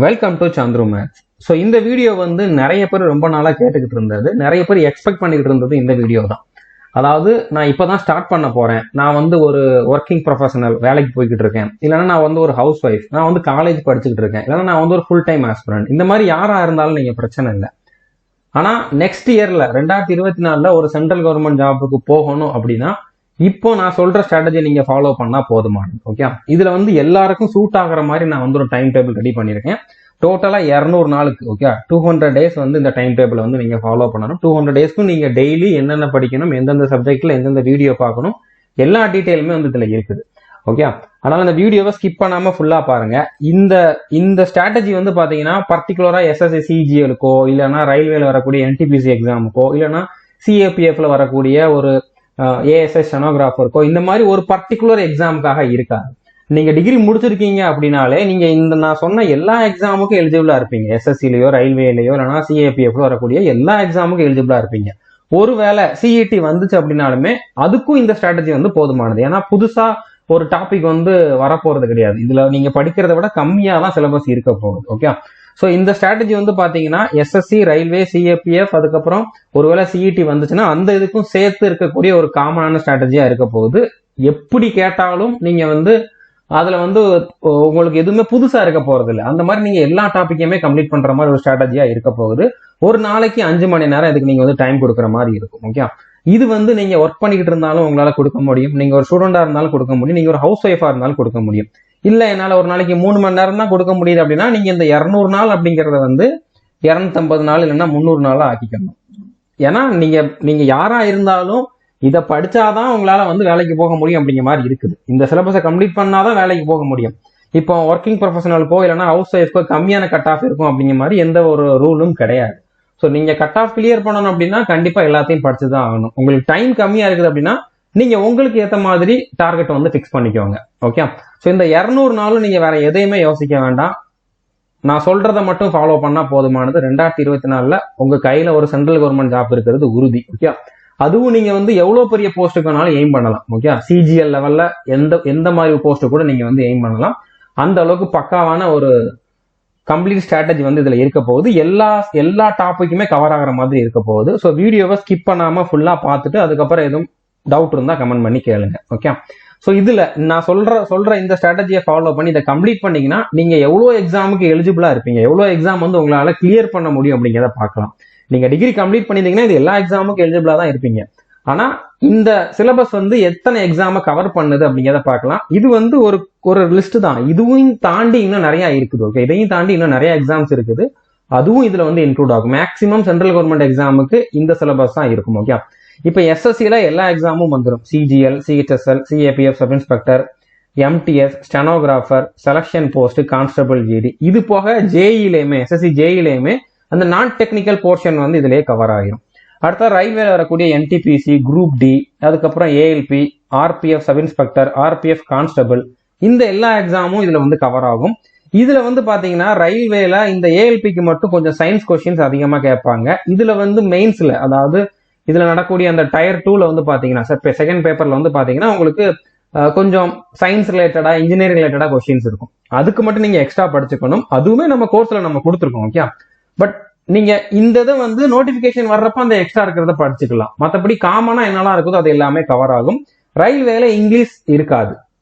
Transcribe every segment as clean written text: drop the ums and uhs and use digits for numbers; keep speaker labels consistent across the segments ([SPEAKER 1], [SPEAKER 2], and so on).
[SPEAKER 1] Welcome to Chandru maths. So இந்த video வந்து நிறைய பேர் ரொம்ப நாளாக கேட்டுக்கிட்டு இருந்தது, நிறைய பேர் எக்ஸ்பெக்ட் பண்ணிக்கிட்டு இருந்தது இந்த வீடியோ தான். அதாவது நான் இப்போ தான் ஸ்டார்ட் பண்ண போகிறேன், நான் வந்து ஒரு ஒர்க்கிங் ப்ரொஃபஷனல் வேலைக்கு போய்கிட்டு இருக்கேன், இல்லைனா நான் வந்து ஒரு ஹவுஸ் ஒய்ஃப், நான் வந்து காலேஜ் படிச்சுக்கிட்டு இருக்கேன், இல்லைனா நான் வந்து ஒரு ஃபுல் டைம் ஆஸ்பிரண்ட், இந்த மாதிரி யாராக இருந்தாலும் நீங்கள் பிரச்சனை இல்லை. ஆனால் நெக்ஸ்ட் இயரில் 2024 ஒரு சென்ட்ரல் கவர்மெண்ட் ஜாபுக்கு போகணும் அப்படின்னா இப்போ நான் சொல்ற ஸ்ட்ராட்டஜி நீங்க ஃபாலோ பண்ணா போதுமானது. ஓகே, இதுல வந்து எல்லாருக்கும் சூட் ஆகிற மாதிரி நான் வந்து ஒரு டைம் டேபிள் ரெடி பண்ணியிருக்கேன். டோட்டலா 200 நாளுக்கு, ஓகே, 200 டேஸ் வந்து இந்த டைம் டேபிள் வந்து நீங்க ஃபாலோ பண்ணணும். 200 டேஸ்க்கும் நீங்க டெய்லி என்னென்ன படிக்கணும், எந்தெந்த சப்ஜெக்ட்ல எந்தெந்த வீடியோ பார்க்கணும், எல்லா டீட்டெயிலுமே வந்து இதுல இருக்குது. ஓகே, அதனால இந்த வீடியோவை ஸ்கிப் பண்ணாம ஃபுல்லா பாருங்க. இந்த ஸ்ட்ராட்டஜி வந்து பாத்தீங்கன்னா பர்டிகுலரா எஸ்எஸ்சி சிஜிஎலுக்கோ, இல்லைன்னா ரயில்வேல வரக்கூடிய என்டிபிசி எக்ஸாமுக்கோ, இல்லைன்னா சிஏபிஎஃப்ல வரக்கூடிய ஒரு ஏஎஸ்எஸ் ஸ்டெனோகிராஃபருக்கோ, இந்த மாதிரி ஒரு பர்டிகுலர் எக்ஸாமுக்காக இருக்காது. நீங்க டிகிரி முடிச்சிருக்கீங்க அப்படின்னாலே நீங்க இந்த நான் சொன்ன எல்லா எக்ஸாமுக்கும் எலிஜிபிளா இருப்பீங்க. எஸ்எஸ்சிலையோ ரயில்வேலையோ இல்லைனா சிஏபிஎஃப்ல வரக்கூடிய எல்லா எக்ஸாமுக்கும் எலிஜிபிளா இருப்பீங்க. ஒருவேளை சிஇடி வந்துச்சு அப்படின்னாலுமே அதுக்கும் இந்த ஸ்ட்ராட்டஜி வந்து போதுமானது. ஏன்னா புதுசா ஒரு டாபிக் வந்து வரப்போறது கிடையாது. இதுல நீங்க படிக்கிறத விட கம்மியா தான் சிலபஸ் இருக்க போகுது. ஓகே, ஸோ இந்த ஸ்ட்ராட்டஜி வந்து பாத்தீங்கன்னா எஸ்எஸ்சி, ரயில்வே, சிஏபிஎஃப், அதுக்கப்புறம் ஒருவேளை சிஇடி வந்துச்சுன்னா அந்த இதுக்கும் சேர்த்து இருக்கக்கூடிய ஒரு காமனான ஸ்ட்ராட்டஜியா இருக்க போகுது. எப்படி கேட்டாலும் நீங்க வந்து அதுல வந்து உங்களுக்கு எதுவுமே புதுசா இருக்க போறது இல்லை. அந்த மாதிரி நீங்க எல்லா டாபிக்கையுமே கம்ப்ளீட் பண்ற மாதிரி ஒரு ஸ்ட்ராட்டஜியா இருக்க போகுது. ஒரு நாளைக்கு 5 மணி நேரம் இதுக்கு நீங்க வந்து டைம் கொடுக்குற மாதிரி இருக்கும். ஓகே, இது வந்து நீங்க ஒர்க் பண்ணிக்கிட்டு இருந்தாலும் உங்களால கொடுக்க முடியும், நீங்க ஒரு ஸ்டூடெண்டா இருந்தாலும் கொடுக்க முடியும், நீங்க ஒரு ஹவுஸ் ஒய்ஃபா இருந்தாலும் கொடுக்க முடியும். இல்ல என்னால ஒரு நாளைக்கு 3 மணி நேரம் தான் கொடுக்க முடியுது அப்படின்னா நீங்க இந்த 200 நாள் அப்படிங்கறத வந்து 250 நாள் இல்லைன்னா 300 நாளா ஆக்கிக்கணும். ஏன்னா நீங்க யாரா இருந்தாலும் இதை படிச்சாதான் உங்களால வந்து வேலைக்கு போக முடியும் அப்படிங்கிற மாதிரி இருக்குது. இந்த சிலபஸை கம்ப்ளீட் பண்ணாதான் வேலைக்கு போக முடியும். இப்போ ஒர்க்கிங் ப்ரொஃபஷனலுக்கோ இல்லைன்னா ஹவுஸ் ஒய்ஃப்க்கோ கம்மியான கட் ஆஃப் இருக்கும் அப்படிங்கிற மாதிரி எந்த ஒரு ரூலும் கிடையாது. ஸோ நீங்க கட் ஆஃப் கிளியர் பண்ணணும் அப்படின்னா கண்டிப்பா எல்லாத்தையும் படிச்சுதான் ஆகணும். உங்களுக்கு டைம் கம்மியா இருக்குது அப்படின்னா நீங்க உங்களுக்கு ஏற்ற மாதிரி டார்கெட் வந்து ஃபிக்ஸ் பண்ணிக்கோங்க. ஓகே, ஸோ இந்த 200 நாளும் நீங்க வேற எதையுமே யோசிக்க வேண்டாம். நான் சொல்றதை மட்டும் ஃபாலோ பண்ணா போதுமானது. 2024 உங்க கையில ஒரு சென்ட்ரல் கவர்மெண்ட் ஜாப் இருக்கிறது உறுதி. ஓகே, அதுவும் நீங்க வந்து எவ்வளவு பெரிய போஸ்ட்டுக்கு வேணாலும் எய்ம் பண்ணலாம். ஓகே, சிஜிஎல் லெவல்ல எந்த மாதிரி போஸ்ட்டு கூட நீங்க வந்து எய்ம் பண்ணலாம். அந்த அளவுக்கு பக்காவான ஒரு கம்ப்ளீட் ஸ்ட்ராட்டஜி வந்து இதுல இருக்க போகுது. எல்லா டாபிக்குமே கவர் ஆகிற மாதிரி இருக்க போகுது. ஸோ வீடியோவை ஸ்கிப் பண்ணாம ஃபுல்லா பார்த்துட்டு அதுக்கப்புறம் எதுவும் டவுட் இருந்தா கமெண்ட் பண்ணி கேளுங்க. ஓகே, ஸோ இதுல நான் சொல்ற இந்த ஸ்ட்ராட்டஜியை ஃபாலோ பண்ணி இதை கம்ப்ளீட் பண்ணீங்கன்னா நீங்க எவ்வளவு எக்ஸாமுக்கு எலிஜிபிளா இருப்பீங்க, எவ்வளவு எக்ஸாம் வந்து உங்களால கிளியர் பண்ண முடியும் அப்படிங்கிறத பார்க்கலாம். நீங்க டிகிரி கம்ப்ளீட் பண்ணிட்டீங்கன்னா இது எல்லா எக்ஸாமுக்கும் எலிஜிபிளா தான் இருப்பீங்க. ஆனா இந்த சிலபஸ் வந்து எத்தனை எக்ஸாமை கவர் பண்ணுது அப்படிங்கிறத பார்க்கலாம். இது வந்து ஒரு லிஸ்ட் தான். இதுவும் தாண்டி இன்னும் நிறைய இருக்குது. ஓகே, இதையும் தாண்டி இன்னும் நிறைய எக்ஸாம்ஸ் இருக்குது. அதுவும் இதுல வந்து இன்க்ளூட் ஆகும். மேக்சிமம் சென்ட்ரல் கவர்மெண்ட் எக்ஸாமுக்கு இந்த சிலபஸ் தான் இருக்கும். ஓகே, இப்ப எஸ்எஸ்சில எல்லா எக்ஸாமும் வந்துடும். CGL, CHSL, CAPF, sub inspector, MTS, stenographer, selection post, constable, GD. இது போக ஜேஇலையுமே, எஸ்எஸ்சி ஜேஇலையுமே அந்த நான் டெக்னிக்கல் போர்ஷன் வந்து இதுலயே கவர் ஆகிரும். அடுத்த ரயில்வேல வரக்கூடிய என்டிபிசி, குரூப் டி, அதுக்கப்புறம் ALP, RPF sub inspector, RPF constable, இந்த எல்லா எக்ஸாமும் இதுல வந்து கவர் ஆகும். இதுல வந்து பாத்தீங்கன்னா ரயில்வேல இந்த ஏஎல்பிக்கு மட்டும் கொஞ்சம் சயின்ஸ் கொஸ்டின்ஸ் அதிகமா கேட்பாங்க. இதுல வந்து மெயின்ஸ்ல, அதாவது இதுல நடக்கூடிய அந்த டயர் 2ல வந்து பாத்தீங்கன்னா செகண்ட் பேப்பர்ல வந்து பாத்தீங்கன்னா உங்களுக்கு கொஞ்சம் சயின்ஸ் ரிலேட்டடா, இன்ஜினியரிங் ரிலேட்டடா கொஸ்டின்ஸ் இருக்கும். அதுக்கு மட்டும் நீங்க எக்ஸ்ட்ரா படிச்சுக்கணும். அதுவுமே நம்ம கோர்ஸ்ல நம்ம கொடுத்துருக்கோம். ஓகே, பட் நீங்க இந்த இதை வந்து நோட்டிபிகேஷன் வர்றப்ப அந்த எக்ஸ்ட்ரா இருக்கிறத படிச்சுக்கலாம். மற்றபடி காமனா என்னெல்லாம் இருக்குதோ அது எல்லாமே கவர் ஆகும். ரயில்வேல இங்கிலீஷ் இருக்காது.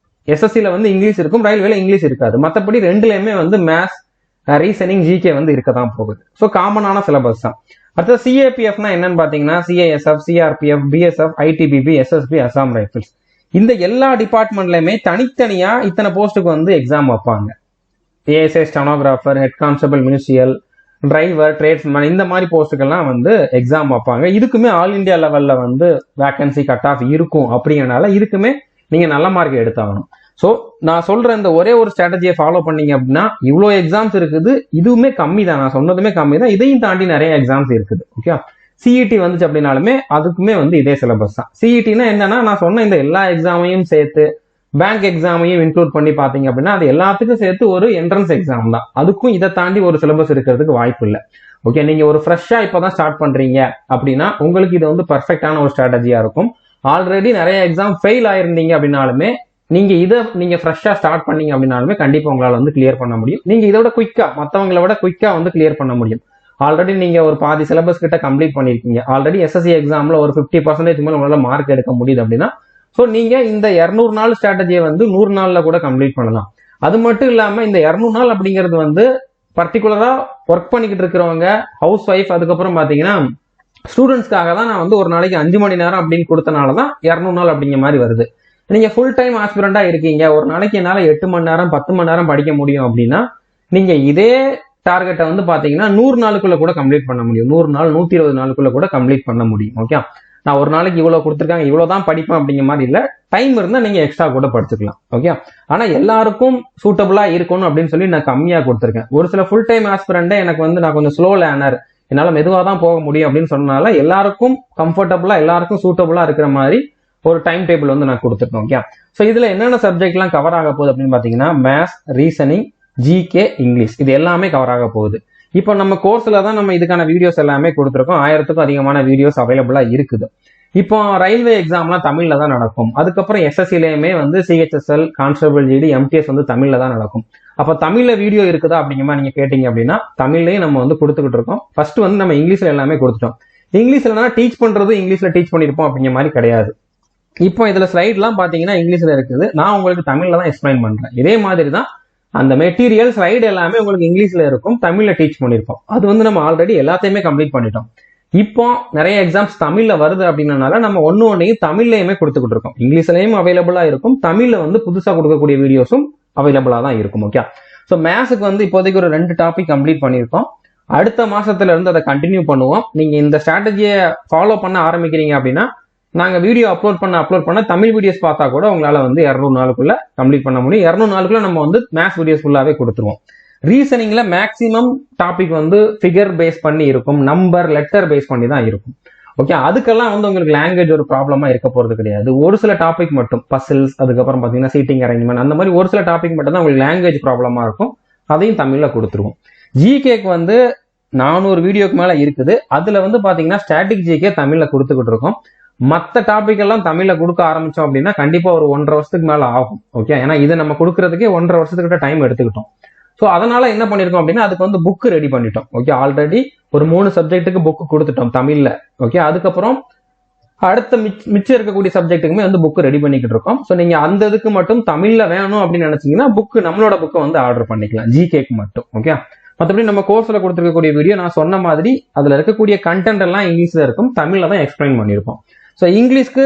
[SPEAKER 1] எஸ்எஸ்சில வந்து இங்கிலீஷ் இருக்கும், ரயில்வேல இங்கிலீஷ் இருக்காது. மற்றபடி ரெண்டுலயுமே வந்து மேத்ஸ், ரீசனிங், ஜிகே வந்து இருக்கதான் போகுது. ஸோ காமனான சிலபஸ் தான். அடுத்த சிஏபிஎஃப்னா என்னன்னு பாத்தீங்கன்னா CISF, CRPF, BSF, ITBP, SSB, Assam rifles, இந்த எல்லா டிபார்ட்மெண்ட்லயுமே தனித்தனியா இத்தனை போஸ்ட்டுக்கு வந்து எக்ஸாம் வைப்பாங்க. ASI stenographer, head constable, ministerial, driver, tradesman, இந்த மாதிரி போஸ்ட்டுக்கெல்லாம் வந்து எக்ஸாம் வைப்பாங்க. இதுக்குமே ஆல் இண்டியா லெவல்ல வந்து வேகன்சி கட் ஆஃப் இருக்கும். அப்படிங்கிறனால இதுக்குமே நீங்க நல்ல மார்க் எடுத்தாகணும். ஸோ நான் சொல்ற இந்த ஒரே ஒரு ஸ்ட்ராட்டஜியை ஃபாலோ பண்ணீங்க அப்படின்னா இவ்வளோ எக்ஸாம்ஸ் இருக்குது. இதுவுமே கம்மி தான், நான் சொன்னதுமே கம்மி தான். இதையும் தாண்டி நிறைய எக்ஸாம்ஸ் இருக்குது. ஓகே, சிஇடி வந்துச்சு அப்படின்னாலுமே அதுக்குமே வந்து இதே சிலபஸ் தான். சிஇடினா என்னன்னா நான் சொன்ன இந்த எல்லா எக்ஸாமையும் சேர்த்து பேங்க் எக்ஸாமையும் இன்க்ளூட் பண்ணி பாத்தீங்க அப்படின்னா அது எல்லாத்துக்கும் சேர்த்து ஒரு என்ட்ரன்ஸ் எக்ஸாம் தான். அதுக்கும் இதை தாண்டி ஒரு சிலபஸ் இருக்கிறதுக்கு வாய்ப்பு இல்லை. ஓகே, நீங்க ஒரு ஃப்ரெஷ்ஷா இப்பதான் ஸ்டார்ட் பண்றீங்க அப்படின்னா உங்களுக்கு இது வந்து பர்ஃபெக்டான ஒரு ஸ்ட்ராட்டஜியா இருக்கும். ஆல்ரெடி நிறைய எக்ஸாம் ஃபெயில் ஆயிருந்தீங்க அப்படின்னாலுமே நீங்க ஃப்ரெஷ்ஷா ஸ்டார்ட் பண்ணீங்க அப்படின்னாலுமே கண்டிப்பா உங்களால வந்து கிளியர் பண்ண முடியும். நீங்க இதோட குயிக்கா மத்தவங்களை விட குயிக்கா வந்து கிளியர் பண்ண முடியும். ஆல்ரெடி நீங்க ஒரு பாதி சிலபஸ் கிட்ட கம்ப்ளீட் பண்ணிருக்கீங்க. ஆல்ரெடி எஸ்எஸ்சி எக்ஸாம்ல ஒரு 50% மேல உங்களால மார்க் எடுக்க முடியுது அப்படின்னா ஸோ நீங்க இந்த 200 நாள் ஸ்ட்ராட்டஜியை வந்து 100 நாள்ல கூட கம்ப்ளீட் பண்ணலாம். அது மட்டும் இல்லாம இந்த 200 நாள் அப்படிங்கிறது வந்து பர்டிகுலரா ஒர்க் பண்ணிக்கிட்டு இருக்கிறவங்க, ஹவுஸ் ஒய்ஃப், அதுக்கப்புறம் பாத்தீங்கன்னா ஸ்டூடெண்ட்ஸ்க்காக தான் நான் வந்து ஒரு நாளைக்கு 5 மணி நேரம் அப்படின்னு கொடுத்தனாலதான் 200 நாள் அப்படிங்கிற மாதிரி வருது. நீங்க ஃபுல் டைம் ஆஸ்பிரண்டா இருக்கீங்க, ஒரு நாளைக்கு என்னால 8 மணி நேரம் 10 மணி நேரம் படிக்க முடியும் அப்படின்னா நீங்க இதே டார்கெட்டை வந்து பாத்தீங்கன்னா 100 நாளுக்குள்ள கூட கம்ப்ளீட் பண்ண முடியும். 100 நாள் 120 நாளுக்குள்ள கூட கம்ப்ளீட் பண்ண முடியும். ஓகே, நான் ஒரு நாளைக்கு இவ்வளவு கொடுத்துருக்காங்க, இவ்வளவுதான் படிப்பேன் அப்படிங்கிற மாதிரி இல்ல. டைம் இருந்தா நீங்க எக்ஸ்ட்ரா கூட படிச்சுக்கலாம். ஓகே, ஆனா எல்லாருக்கும் சூட்டபிளா இருக்கணும் அப்படின்னு சொல்லி நான் கம்மியா கொடுத்துருக்கேன். ஒரு சில ஃபுல் டைம் ஆஸ்பிரண்டே எனக்கு வந்து நான் கொஞ்சம் ஸ்லோ லேர்னர், என்னால மெதுவா தான் போக முடியும் அப்படின்னு சொன்னனால எல்லாருக்கும் கம்ஃபர்டபுளா எல்லாருக்கும் சூட்டபிளா இருக்கிற மாதிரி ஒரு டைம் டேபிள் வந்து நான் கொடுத்துருக்கேன். ஓகே, ஸோ இதுல என்னென்ன சப்ஜெக்ட் எல்லாம் கவர் ஆக போகுது அப்படின்னு பாத்தீங்கன்னா மேத்ஸ், ரீசனிங், ஜிகே, இங்கிலீஷ், இது எல்லாமே கவர் ஆக போகுது. இப்போ நம்ம கோர்ஸ்ல தான் நம்ம இதுக்கான வீடியோஸ் எல்லாமே கொடுத்துருக்கோம். 1000க்கும் அதிகமான வீடியோஸ் அவைலபிளா இருக்குது. இப்போ ரயில்வே எக்ஸாம்லாம் தமிழ்ல தான் நடக்கும். அதுக்கப்புறம் எஸ்எஸ்சிலையுமே வந்து சிஹெச்எஸ்எல், கான்ஸ்டபிள் ஜிடி, எம்டிஎஸ் வந்து தமிழ்ல தான் நடக்கும். அப்ப தமிழ்ல வீடியோ இருக்குதா அப்படிங்கிற மாதிரி நீங்க கேட்டீங்க அப்படின்னா தமிழ்லயும் நம்ம வந்து கொடுத்துக்கிட்டு இருக்கோம். ஃபர்ஸ்ட் வந்து நம்ம இங்கிலீஷ்ல எல்லாமே கொடுத்துட்டோம். இங்கிலீஷ்லனா டீச் பண்றது இங்கிலீஷ்ல டீச் பண்ணிருப்போம் அப்படிங்கிற மாதிரி கிடையாது. இப்போ இதுல ஸ்லைட்லாம் பாத்தீங்கன்னா இங்கிலீஷ்ல இருக்குது, நான் உங்களுக்கு தமிழ்ல தான் எக்ஸ்பிளைன் பண்றேன். இதே மாதிரி தான் அந்த மெட்டீரியல் ஸ்லைடு எல்லாமே உங்களுக்கு இங்கிலீஷ்ல இருக்கும், தமிழ்ல டீச் பண்ணிருப்போம். அது வந்து நம்ம ஆல்ரெடி எல்லாத்தையுமே கம்ப்ளீட் பண்ணிட்டோம். இப்போ நிறைய எக்ஸாம்ஸ் தமிழ்ல வருது அப்படின்னால நம்ம ஒன்னையும் தமிழ்லயுமே கொடுத்துக்கிட்டு இருக்கோம். இங்கிலீஷ்லயும் அவைலபிளா இருக்கும், தமிழ்ல வந்து புதுசா கொடுக்கக்கூடிய வீடியோஸும் அவைலபிளா தான் இருக்கும். ஓகே, ஸோ மேத்ஸுக்கு வந்து இப்போதைக்கு ஒரு 2 டாபிக் கம்ப்ளீட் பண்ணியிருக்கோம். அடுத்த மாசத்துல இருந்து அதை கண்டினியூ பண்ணுவோம். நீங்க இந்த ஸ்ட்ராட்டஜியை ஃபாலோ பண்ண ஆரம்பிக்கிறீங்க அப்படின்னா நாங்க வீடியோ அப்லோட் பண்ண தமிழ் வீடியோஸ் பார்த்தா கூட உங்களால வந்து 200 நாளுக்குள்ள கம்ப்ளீட் பண்ண முடியும். 200 நாளுக்குள்ள நம்ம வந்து மேத்ஸ் வீடியோஸ் ஃபுல்லாவே கொடுத்துருவோம். ரீசனிங்ல மேக்சிமம் டாபிக் வந்து ஃபிகர் பேஸ் பண்ணி இருக்கும், நம்பர் லெட்டர் பேஸ் பண்ணி தான் இருக்கும். ஓகே, அதுக்கெல்லாம் வந்து உங்களுக்கு லாங்குவேஜ் ஒரு ப்ராப்ளமா இருக்க போறது கிடையாது. ஒரு சில டாபிக் மட்டும் பசில்ஸ், அதுக்கப்புறம் பாத்தீங்கன்னா சீட்டிங் அரேஞ்ச்மெண்ட், அந்த மாதிரி ஒரு சில டாபிக் மட்டும் தான் உங்களுக்கு லாங்குவேஜ் ப்ராப்ளமா இருக்கும். அதையும் தமிழ்ல கொடுத்துருவோம். ஜிகேக்கு வந்து 400 வீடியோக்கு மேல இருக்குது. அதுல வந்து பாத்தீங்கன்னா ஸ்டாட்டிக் ஜிகே தமிழ்ல கொடுத்துக்கிட்டு இருக்கோம். மற்ற டாபிக் எல்லாம் தமிழ்ல கொடுக்க ஆரம்பிச்சோம் அப்படின்னா கண்டிப்பா ஒரு 1.5 வருஷத்துக்கு மேல ஆகும். ஓகே, ஏன்னா இது நம்ம கொடுக்கறதுக்கே 1.5 வருஷத்துக்கிட்ட டைம் எடுத்துக்கிட்டோம். ஸோ அதனால என்ன பண்ணிருக்கோம் அப்படின்னா அதுக்கு வந்து புக் ரெடி பண்ணிட்டோம். ஓகே, ஆல்ரெடி ஒரு 3 சப்ஜெக்ட்டுக்கு புக் கொடுத்துட்டோம் தமிழ்ல. ஓகே, அதுக்கப்புறம் அடுத்த மிச்சம் இருக்கக்கூடிய சப்ஜெக்ட்டுக்குமே வந்து புக் ரெடி பண்ணிக்கிட்டு இருக்கோம். ஸோ நீங்க அந்த இதுக்கு மட்டும் தமிழ்ல வேணும் அப்படின்னு நினைச்சீங்கன்னா நம்மளோட புக்கை வந்து ஆர்டர் பண்ணிக்கலாம், ஜிகேக்கு மட்டும். ஓகே, மற்றபடி நம்ம கோர்ஸ்ல கொடுத்துருக்கக்கூடிய வீடியோ நான் சொன்ன மாதிரி அதுல இருக்கக்கூடிய கண்டென்ட் எல்லாம் இங்கிலீஷ்ல இருக்கும், தமிழ்ல தான் எக்ஸ்பிளைன் பண்ணியிருப்போம். ஸோ இங்கிலீஷ்க்கு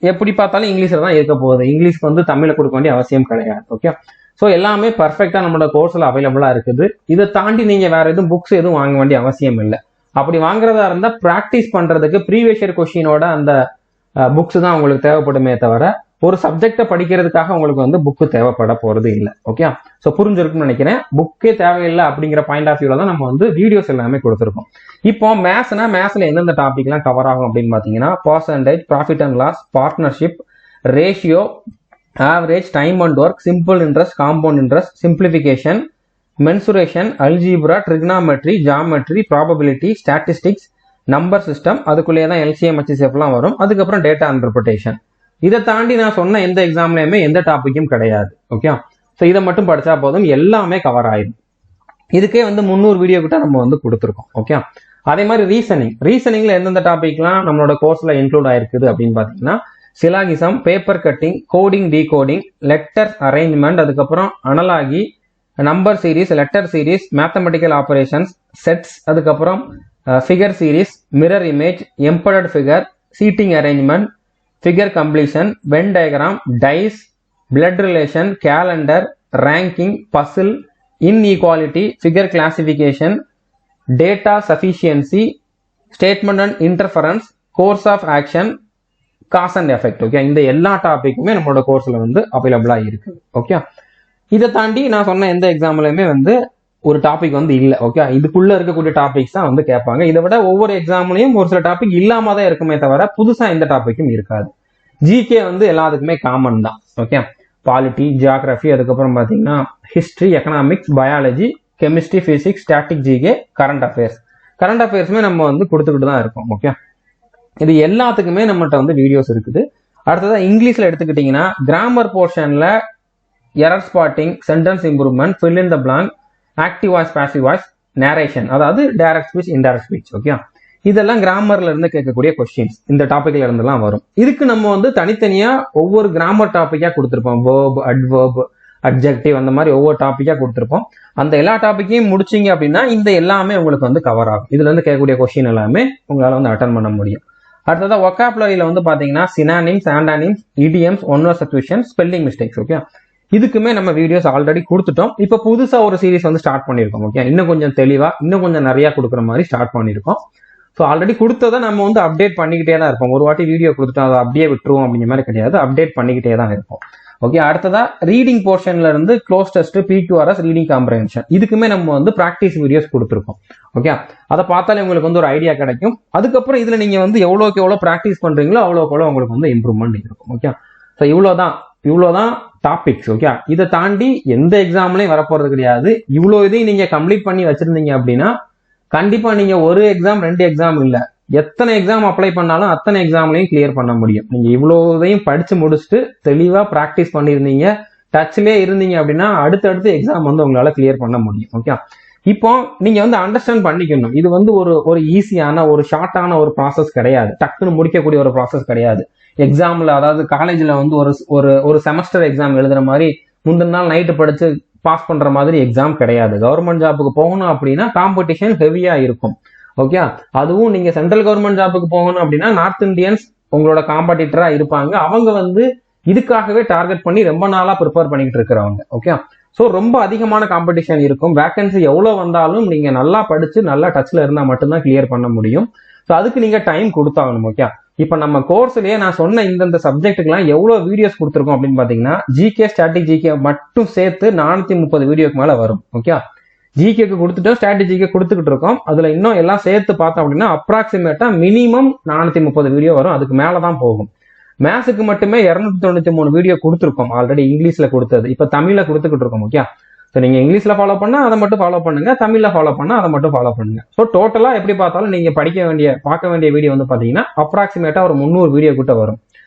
[SPEAKER 1] எப்படி பார்த்தாலும் இங்கிலீஷ்ல தான் இருக்க போகுது, இங்கிலீஷ்க்கு வந்து தமிழ்ல கொடுக்க வேண்டிய அவசியம் கிடையாது. ஓகே, ஸோ எல்லாமே பர்ஃபெக்டா நம்மளோட கோர்ஸ்ல அவைலபிளா இருக்குது. இதை தாண்டி நீங்க வேற எதுவும் புக்ஸ் எதுவும் வாங்க வேண்டிய அவசியம் இல்லை. அப்படி வாங்குறதா இருந்தா பிராக்டிஸ் பண்றதுக்கு ப்ரீவியஸ் இயர் கொஸ்டினோட அந்த புக்ஸ் தான் உங்களுக்கு தேவைப்படுமே தவிர ஒரு சப்ஜெக்டை படிக்கிறதுக்காக உங்களுக்கு வந்து புக்கு தேவைப்பட போறது இல்லை. ஓகே, ஸோ புரிஞ்சிருக்குன்னு நினைக்கிறேன். புக்கே தேவையில்லை அப்படிங்கிற பாயிண்ட் ஆஃப் வியூல தான் நம்ம வந்து வீடியோஸ் எல்லாமே கொடுத்துருக்கோம். இப்போ மேத்ஸ்ல எந்தெந்த டாபிக் எல்லாம் கவர் ஆகும் அப்படின்னு பாத்தீங்கன்னா percentage, profit and loss, partnership, ratio, average, time and work, simple interest, compound interest, simplification, mensuration, algebra, trigonometry, geometry, probability, statistics, number system, அதுக்குள்ளேயே தான் எல்சிஎம் HCF எல்லாம் வரும். அதுக்கப்புறம் டேட்டா இன்டர்பிரிட்டேஷன். இதை தாண்டி நான் சொன்ன எந்த எக்ஸாம்லயுமே எந்த டாபிக்கும் கிடையாது. ஓகே, ஸோ இதை மட்டும் படிச்சா போதும், எல்லாமே கவர் ஆயிடும். இதுக்கே வந்து 300 வீடியோ கிட்ட நம்ம வந்து கொடுத்துருக்கோம். ஓகே, அதே மாதிரி ரீசனிங்ல எந்தெந்த டாபிக்லாம் நம்மளோட கோர்ஸ்ல இன்க்ளூட் ஆயிருக்குது அப்படின்னு பாத்தீங்கன்னா syllogism, paper cutting, coding, decoding, letter arrangement, அதுக்கப்புறம் analogy, number series, letter series, mathematical operations, sets, அதுக்கப்புறம் figure series, mirror image, embedded figure, seating arrangement, figure completion, Venn diagram, dice, blood relation, calendar, ranking, puzzle, inequality, figure classification, data sufficiency, statement and inference, course of action, cause and effect. Okay, இந்த எல்லா டாபிக்குமே நம்மளோட கோர்ஸ்ல வந்து அவைலபிளா இருக்கு. Okay, இதை தாண்டி நான் சொன்ன எந்த எக்ஸாம்லயுமே வந்து ஒரு டாபிக் வந்து இல்லை. ஓகே, இதுக்குள்ள இருக்கக்கூடிய டாபிக்ஸ் தான் வந்து கேட்பாங்க. இதை விட ஒவ்வொரு எக்ஸாம்லயும் ஒரு சில டாபிக் இல்லாம தான் இருக்குமே தவிர புதுசா எந்த டாபிக்கும் இருக்காது. ஜிகே வந்து எல்லாத்துக்குமே காமன் தான். ஓகே, பாலிட்டி, ஜியாகிரபி, அதுக்கப்புறம் பாத்தீங்கன்னா history, economics, biology, chemistry, physics, static GK, current அஃபேர்ஸுமே நம்ம வந்து கொடுத்துக்கிட்டு தான் இருக்கோம். ஓகே, இது எல்லாத்துக்குமே நம்மகிட்ட வந்து வீடியோஸ் இருக்குது. அடுத்ததா இங்கிலீஷ்ல எடுத்துக்கிட்டீங்கன்னா கிராமர் போர்ஷன்ல error spotting, sentence improvement, fill in the blank, active voice, passive voice, narration, அதாவது direct speech, indirect speech. Okay, இதெல்லாம் கிராமர்ல இருந்து கேட்கக்கூடிய கொஸ்டின்ஸ் இந்த டாபிக்ல இருந்தெல்லாம் வரும். இதுக்கு நம்ம வந்து தனித்தனியா ஒவ்வொரு கிராமர் டாபிக்கா கொடுத்துருப்போம். வேர்ப், அட்வர்ப், அட்ஜெக்டிவ், அந்த மாதிரி ஒவ்வொரு டாபிக்கா கொடுத்துருப்போம். அந்த எல்லா டாபிக்கையும் முடிச்சிங்க அப்படின்னா இந்த எல்லாமே உங்களுக்கு வந்து கவர் ஆகும். இதுல இருந்து கேட்கக்கூடிய கொஸ்டின் எல்லாமே உங்களால வந்து அட்டன் பண்ண முடியும். அடுத்ததா வொக்காபுலரியில வந்து பாத்தீங்கன்னா synonyms, antonyms, idioms, one word substitution, spelling mistakes. Okay, இதுக்குமே நம்ம வீடியோஸ் ஆல்ரெடி கொடுத்துட்டோம். இப்போ புதுசா ஒரு சீரிஸ் வந்து ஸ்டார்ட் பண்ணிருக்கோம். ஓகே, இன்னும் கொஞ்சம் தெளிவா இன்னும் கொஞ்சம் நிறைய கொடுக்குற மாதிரி ஸ்டார்ட் பண்ணிருக்கோம். ஸோ ஆல்ரெடி கொடுத்ததை நம்ம வந்து அப்டேட் பண்ணிக்கிட்டே தான் இருப்போம். ஒரு வாட்டி வீடியோ கொடுத்துட்டோம் அதை அப்படியே விட்டுருவோம் அப்படிங்கிற மாதிரி கிடையாது, அப்டேட் பண்ணிக்கிட்டே தான் இருப்போம். ஓகே, அடுத்ததா ரீடிங் போர்ஷன்ல இருந்து close test, PQRS, reading comprehension, இதுக்குமே நம்ம வந்து ப்ராக்டிஸ் வீடியோஸ் கொடுத்துருக்கோம். ஓகே, அதை பார்த்தாலே உங்களுக்கு வந்து ஒரு ஐடியா கிடைக்கும். அதுக்கப்புறம் இதுல நீங்க வந்து எவ்வளோக்கு எவ்வளோ ப்ராக்டிஸ் பண்றீங்களோ அவ்வளோக்கு எவ்வளோ உங்களுக்கு வந்து இம்ப்ரூவ்மெண்ட் இருக்கும். ஓகே, ஸோ இவ்வளோதான் டாபிக்ஸ். ஓகே, இதை தாண்டி எந்த எக்ஸாம்லையும் வரப்போறது கிடையாது. இவ்வளோ இதையும் நீங்க கம்ப்ளீட் பண்ணி வச்சிருந்தீங்க அப்படின்னா கண்டிப்பா நீங்க ஒரு எக்ஸாம் 2 எக்ஸாம் இல்ல, எத்தனை எக்ஸாம் அப்ளை பண்ணாலும் அத்தனை எக்ஸாம்லையும் கிளியர் பண்ண முடியும். நீங்க இவ்வளோதையும் படிச்சு முடிச்சுட்டு தெளிவா ப்ராக்டிஸ் பண்ணியிருந்தீங்க, டச்லயே இருந்தீங்க அப்படின்னா அடுத்தடுத்து எக்ஸாம் வந்து உங்களால கிளியர் பண்ண முடியும். ஓகே, இப்போ நீங்க வந்து அண்டர்ஸ்டாண்ட் பண்ணிக்கணும், இது வந்து ஒரு ஈஸியான ஒரு ஷார்ட்டான ஒரு ப்ராசஸ் கிடையாது, டக்குன்னு முடிக்கக்கூடிய ஒரு ப்ராசஸ் கிடையாது. எக்ஸாம்ல, அதாவது காலேஜ்ல வந்து ஒரு செமஸ்டர் எக்ஸாம் எழுதுற மாதிரி முந்தின நாள் நைட்டு படிச்சு பாஸ் பண்ற மாதிரி எக்ஸாம் கிடையாது. கவர்மெண்ட் ஜாப்புக்கு போகணும் அப்படின்னா காம்படிஷன் ஹெவியா இருக்கும். ஓகே, அதுவும் நீங்க சென்ட்ரல் கவர்மெண்ட் ஜாப்புக்கு போகணும் அப்படின்னா நார்த் இந்தியன்ஸ் உங்களோட காம்படிட்டரா இருப்பாங்க. அவங்க வந்து இதுக்காகவே டார்கெட் பண்ணி ரொம்ப நாளா ப்ரிப்பேர் பண்ணிட்டு இருக்கிறவங்க. ஓகே, ஸோ ரொம்ப அதிகமான காம்படிஷன் இருக்கும். வேகன்சி எவ்வளவு வந்தாலும் நீங்க நல்லா படிச்சு நல்லா டச்ல இருந்தா மட்டும்தான் கிளியர் பண்ண முடியும். ஸோ அதுக்கு நீங்க டைம் கொடுத்தாகணும். ஓகே, இப்ப நம்ம கோர்ஸ்லயே நான் சொன்ன இந்த சப்ஜெக்ட்டுக்கெல்லாம் எவ்வளவு வீடியோஸ் கொடுத்துருக்கோம் அப்படின்னு பாத்தீங்கன்னா ஜிகே, ஸ்டாட்டிக் ஜிகே மட்டும் சேர்த்து 430 வீடியோக்கு மேல வரும். ஓகே, ஜிகேக்கு கொடுத்துட்டோம், ஸ்ட்ராட்டஜிக்கு கொடுத்துக்கிட்டு இருக்கோம். அதுல இன்னும் எல்லாம் சேர்த்து பார்த்தோம் அப்படின்னா அப்ராக்சிமேட்டா மினிமம் 430 வீடியோ வரும், அதுக்கு மேலதான் போகும். மேத்ஸுக்கு மட்டுமே 293 வீடியோ கொடுத்துருக்கோம் ஆல்ரெடி, இங்கிலீஷ்ல கொடுத்தது. இப்ப தமிழ்ல கொடுத்துக்கிட்டு இருக்கோம். ஓகே, ஸோ நீங்க இங்கிலீஷ்ல ஃபாலோ பண்ணா அதை மட்டும் ஃபாலோ பண்ணுங்க, தமிழ்ல ஃபாலோ பண்ணா அதை மட்டும் ஃபாலோ பண்ணுங்க. ஸோ டோட்டலா எப்படி பார்த்தாலும் நீங்க பார்க்க வேண்டிய வீடியோ வந்து பாத்தீங்கன்னா அப்ராக்சிமேட்டா ஒரு 300 வீடியோ கிட்ட வரும்.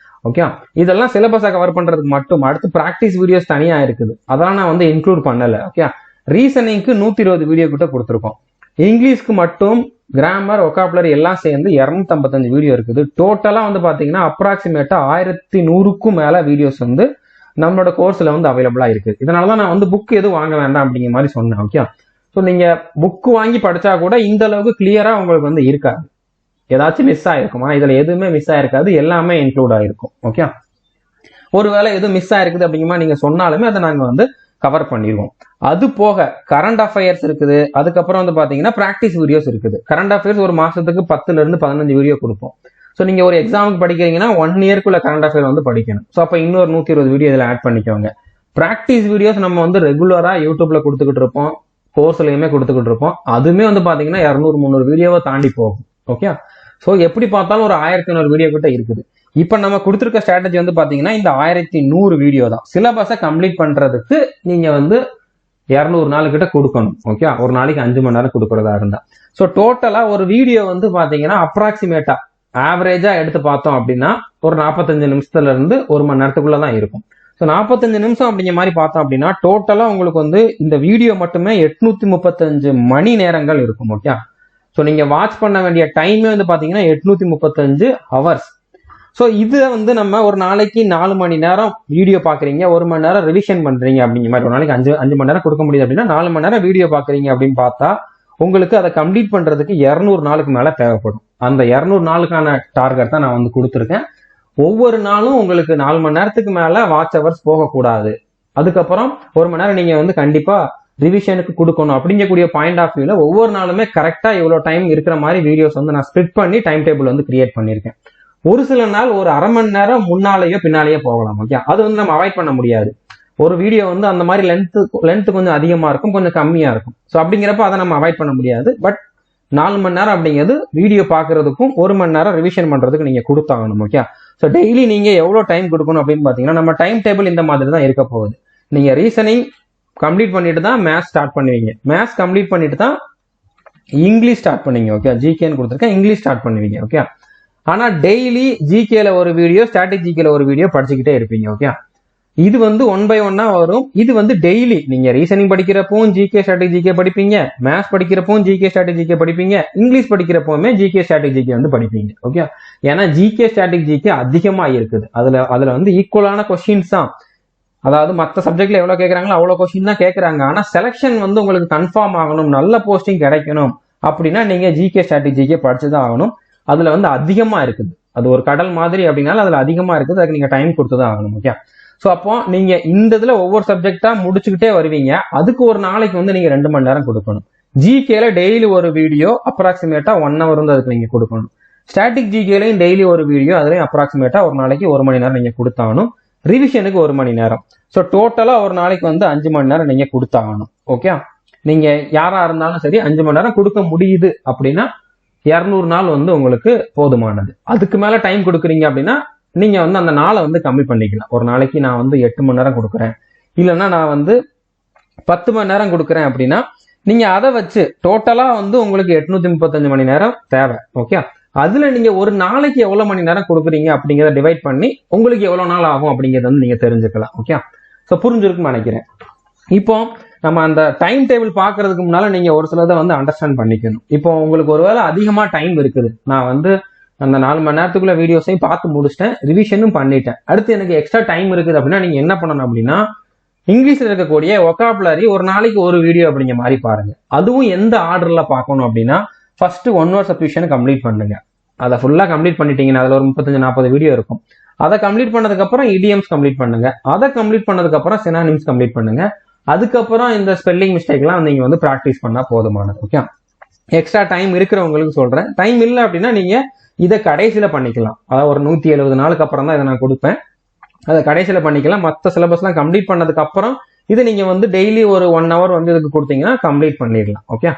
[SPEAKER 1] ஓகே, இதெல்லாம் சிலபஸை கவர் பண்றதுக்கு மட்டும். அடுத்து பிராக்டிஸ் வீடியோஸ் தனியா இருக்குது, அதெல்லாம் நான் வந்து இன்க்ளூட் பண்ணல. ஓகே, ரீசனிங்க்கு 120 வீடியோ கிட்ட கொடுத்துருக்கோம். இங்கிலீஷ்க்கு மட்டும் கிராமர், ஒகாபுலரி எல்லாம் சேர்ந்து 255 வீடியோ இருக்குது. டோட்டலா வந்து பாத்தீங்கன்னா அப்ராக்சிமேட்டா 1100க்கும் மேல வீடியோஸ் வந்து நம்மளோட கோர்ஸ்ல வந்து அவைலபிளா இருக்கு. இதனாலதான் நான் வந்து புக் எதுவும் வாங்க வேண்டாம் அப்படிங்கிற மாதிரி சொன்னேன். ஓகே, ஸோ நீங்க புக் வாங்கி படிச்சா கூட இந்த அளவுக்கு கிளியரா உங்களுக்கு வந்து இருக்காது, ஏதாச்சும் மிஸ் ஆயிருக்கும். ஆனா இதுல எதுவுமே மிஸ் ஆயிருக்காது, எல்லாமே இன்க்ளூட் ஆயிருக்கும். ஓகே, ஒருவேளை எதுவும் மிஸ் ஆயிருக்குது அப்படிங்கிற நீங்க சொன்னாலுமே அதை நாங்க வந்து கவர் பண்ணிடுவோம். அது போக கரண்ட் அஃபேர்ஸ் இருக்குது, அதுக்கப்புறம் வந்து பாத்தீங்கன்னா பிராக்டிஸ் வீடியோஸ் இருக்குது. கரண்ட் அஃபேர்ஸ் ஒரு மாசத்துக்கு 10ல இருந்து 15 வீடியோ கொடுப்போம். ஸோ நீங்க ஒரு எக்ஸாமுக்கு படிக்கிறீங்கன்னா 1 இயர்க்குள்ள கரண்ட் அஃபேர் வந்து படிக்கணும். ஸோ அப்போ இன்னொரு 120 வீடியோ இதில் ஆட் பண்ணிக்கோங்க. ப்ராக்டிஸ் வீடியோஸ் நம்ம வந்து ரெகுலரா யூடியூப்ல கொடுத்துக்கிட்டு இருப்போம், கோர்ஸ்லயுமே கொடுத்துக்கிட்டு இருப்போம். அதுவுமே வந்து பாத்தீங்கன்னா 200-300 வீடியோவை தாண்டி போகும். ஓகே, ஸோ எப்படி பார்த்தாலும் ஒரு 1500 வீடியோ கிட்ட இருக்குது. இப்போ நம்ம கொடுத்துருக்க ஸ்ட்ராட்டஜி வந்து பாத்தீங்கன்னா இந்த 1100 வீடியோ தான். சிலபஸை கம்ப்ளீட் பண்றதுக்கு நீங்க வந்து 200 நாள் கிட்ட கொடுக்கணும். ஓகே, ஒரு நாளைக்கு 5 மணி நேரம் கொடுக்கறதா இருந்தா. ஸோ டோட்டலா ஒரு வீடியோ வந்து பாத்தீங்கன்னா அப்ராக்சிமேட்டா ஆவரேஜா எடுத்து பார்த்தோம் அப்படின்னா ஒரு 45 நிமிஷத்துல இருந்து 1 மணி நேரத்துக்குள்ளதான் இருக்கும். ஸோ 45 நிமிஷம் அப்படிங்கிற மாதிரி பார்த்தோம் அப்படின்னா டோட்டலா உங்களுக்கு வந்து இந்த வீடியோ மட்டுமே 835 மணி நேரங்கள் இருக்கும். ஓகே, ஸோ நீங்க வாட்ச் பண்ண வேண்டிய டைமே வந்து பாத்தீங்கன்னா 835 ஹவர்ஸ். ஸோ இது வந்து நம்ம ஒரு நாளைக்கு 4 மணி நேரம் வீடியோ பாக்குறீங்க, 1 மணி நேரம் ரிவிஷன் பண்றீங்க அப்படிங்கிற மாதிரி, ஒரு நாளைக்கு 5 மணி நேரம் கொடுக்க முடியுது அப்படின்னா 4 மணி நேரம் வீடியோ பாக்குறீங்க அப்படின்னு பார்த்தா உங்களுக்கு அதை கம்ப்ளீட் பண்றதுக்கு 200 நாளுக்கு மேல தேவைப்படும். அந்த 200 நாளுக்கான டார்கெட் தான் நான் வந்து கொடுத்துருக்கேன். ஒவ்வொரு நாளும் உங்களுக்கு 4 மணி நேரத்துக்கு மேல வாட்ச் ஹவர்ஸ் போகக்கூடாது. அதுக்கப்புறம் 1 மணி நேரம் நீங்க வந்து கண்டிப்பா ரிவிஷனுக்கு கொடுக்கணும் அப்படிங்கக்கூடிய பாயிண்ட் ஆஃப் வியூல ஒவ்வொரு நாளுமே கரெக்டா இவ்வளவு டைம் இருக்கிற மாதிரி வீடியோஸ் வந்து நான் ஸ்பிளிட் பண்ணி டைம் டேபிள் வந்து கிரியேட் பண்ணியிருக்கேன். ஒரு சில நாள் ஒரு அரை மணி நேரம் முன்னாலேயோ பின்னாலேயோ போகலாம். ஓகே, அது வந்து நம்ம அவாய்ட் பண்ண முடியாது. ஒரு வீடியோ வந்து அந்த மாதிரி லென்த் கொஞ்சம் அதிகமா இருக்கும், கொஞ்சம் கம்மியா இருக்கும். ஸோ அப்படிங்கிறப்ப அதை நம்ம அவாய்ட் பண்ண முடியாது. பட் 4 மணி நேரம் அப்படிங்கிறது வீடியோ பாக்குறதுக்கும் 1 மணி நேரம் ரிவிஷன் பண்றதுக்கு நீங்க கொடுத்தாகணும். ஓகே, ஸோ டெய்லி நீங்க எவ்வளவு டைம் கொடுக்கணும் அப்படின்னு பாத்தீங்கன்னா நம்ம டைம் டேபிள் இந்த மாதிரி தான் இருக்க போகுது. நீங்க ரீசனிங் கம்ப்ளீட் பண்ணிட்டு தான் மேத்ஸ் ஸ்டார்ட் பண்ணுவீங்க, மேத்ஸ் கம்ப்ளீட் பண்ணிட்டு தான் இங்கிலீஷ் ஸ்டார்ட் பண்ணுவீங்க. ஓகே, ஜிகேன்னு கொடுத்துருக்கேன், இங்கிலீஷ் ஸ்டார்ட் பண்ணுவீங்க. ஓகே, ஆனா டெய்லி ஜிகேல ஒரு வீடியோ, ஸ்டாட்டிக் ஜிகேல ஒரு வீடியோ படிச்சுக்கிட்டே இருப்பீங்க. ஓகே, இது வந்து 1 by 1 வரும். இது வந்து டெய்லி நீங்க ரீசனிங் படிக்கிறப்பவும் ஜிகே ஸ்டாட்டிக் ஜிகே படிப்பீங்க, மேத்ஸ் படிக்கிறப்பவும் ஜிகே ஸ்டாட்டிக் ஜிகே படிப்பீங்க, இங்கிலீஷ் படிக்கிறப்பவுமே ஜிகே ஸ்டாட்டிக் ஜிகே வந்து படிப்பீங்க. ஓகே, ஏன்னா ஜிகே ஸ்டாட்டிக் ஜிகே அதிகமா இருக்குது. அதுல வந்து ஈக்குவலான கொஸ்டின்ஸ் தான். அதாவது மற்ற சப்ஜெக்ட்ல எவ்வளவு கேட்கறாங்களோ அவ்வளவு கொஸ்டின் தான் கேட்கறாங்க. ஆனா செலக்ஷன் வந்து உங்களுக்கு கன்ஃபார்ம் ஆகணும், நல்ல போஸ்டிங் கிடைக்கணும் அப்படின்னா நீங்க ஜிகே ஸ்டாட்டிக் ஜிகே படிச்சுதான் ஆகணும். அதுல வந்து அதிகமா இருக்குது. அது ஒரு கடல் மாதிரி அப்படின்னாலும் அதுல அதிகமா இருக்குது. அதுக்கு நீங்க டைம் கொடுத்துதான் ஆகணும். ஓகே, ஸோ அப்போ நீங்க இந்த இதுல ஒவ்வொரு சப்ஜெக்டா முடிச்சுக்கிட்டே வருவீங்க. அதுக்கு ஒரு நாளைக்கு வந்து நீங்க 2 மணி நேரம் கொடுக்கணும். ஜிகேல டெய்லி ஒரு வீடியோ அப்ராக்சிமேட்டா 1 hour வந்து அதுக்கு நீங்க கொடுக்கணும். ஸ்டாட்டிக் ஜிகேலையும் டெய்லி ஒரு வீடியோ, அதுலயும் அப்ராக்சிமேட்டா ஒரு நாளைக்கு 1 மணி நேரம் நீங்க கொடுத்தாகணும். ரிவிஷனுக்கு 1 மணி நேரம். ஸோ டோட்டலா ஒரு நாளைக்கு வந்து 5 மணி நேரம் நீங்க கொடுத்தாகணும். ஓகே, நீங்க யாரா இருந்தாலும் சரி 5 மணி நேரம் கொடுக்க முடியுது அப்படின்னா 200 நாள் வந்து உங்களுக்கு போதுமானது. அதுக்கு மேல டைம் கொடுக்குறீங்க அப்படின்னா நீங்க வந்து அந்த நாளை வந்து கம்மி பண்ணிக்கலாம். ஒரு நாளைக்கு நான் வந்து 8 மணி நேரம் கொடுக்குறேன், இல்லைன்னா நான் வந்து 10 மணி நேரம் கொடுக்குறேன் அப்படின்னா நீங்க அதை வச்சு டோட்டலா வந்து உங்களுக்கு 835 மணி நேரம் தேவை. ஓகே, அதுல நீங்க ஒரு நாளைக்கு எவ்வளவு மணி நேரம் கொடுக்குறீங்க அப்படிங்கிறத டிவைட் பண்ணி உங்களுக்கு எவ்வளவு நாள் ஆகும் அப்படிங்கறத வந்து நீங்க தெரிஞ்சுக்கலாம். ஓகே, ஸோ புரிஞ்சிருக்குன்னு நினைக்கிறேன். இப்போ நம்ம அந்த டைம் டேபிள் பாக்குறதுக்கு முன்னால நீங்க ஒரு சிலதை வந்து அண்டர்ஸ்டாண்ட் பண்ணிக்கணும். இப்போ உங்களுக்கு ஒருவேளை அதிகமா டைம் இருக்குது, நான் வந்து அந்த 4 மணி நேரத்துக்குள்ள வீடியோஸையும் பார்த்து முடிச்சிட்டேன், ரிவிஷனும் பண்ணிட்டேன், அடுத்து எனக்கு எக்ஸ்ட்ரா டைம் இருக்குது அப்படின்னா நீங்க என்ன பண்ணணும் அப்படின்னா இங்கிலீஷ்ல இருக்கக்கூடிய ஒகாபுலரி ஒரு நாளைக்கு ஒரு வீடியோ அப்படிங்கிற மாதிரி பாருங்க. அதுவும் எந்த ஆர்டர்ல பார்க்கணும் அப்படின்னா ஃபர்ஸ்ட் 1 word சப்ஸ்டிடியூஷனை கம்ப்ளீட் பண்ணுங்க. அதை ஃபுல்லா கம்ப்ளீட் பண்ணிட்டீங்கன்னா அதுல ஒரு 35-40 வீடியோ இருக்கும். அதை கம்ப்ளீட் பண்ணதுக்கு அப்புறம் இடியம்ஸ் கம்ப்ளீட் பண்ணுங்க. அதை கம்ப்ளீட் பண்ணதுக்கு அப்புறம் சினானிம்ஸ் கம்ப்ளீட் பண்ணுங்க. அதுக்கப்புறம் இந்த ஸ்பெல்லிங் மிஸ்டேக்லாம் நீங்க வந்து ப்ராக்டிஸ் பண்ணா போதுமானது. ஓகே, எக்ஸ்ட்ரா டைம் இருக்கிறவங்களுக்கு சொல்றேன். டைம் இல்லை அப்படின்னா நீங்க இதை கடைசியில பண்ணிக்கலாம். அதாவது ஒரு 170 நாளுக்கு அப்புறம் தான் இதை நான் கொடுப்பேன், அதை கடைசியில பண்ணிக்கலாம். மற்ற சிலபஸ்லாம் கம்ப்ளீட் பண்ணதுக்கு அப்புறம் இதை நீங்க வந்து டெய்லி ஒரு 1 hour வந்து இதுக்கு கொடுத்தீங்கன்னா கம்ப்ளீட் பண்ணிடலாம். ஓகே,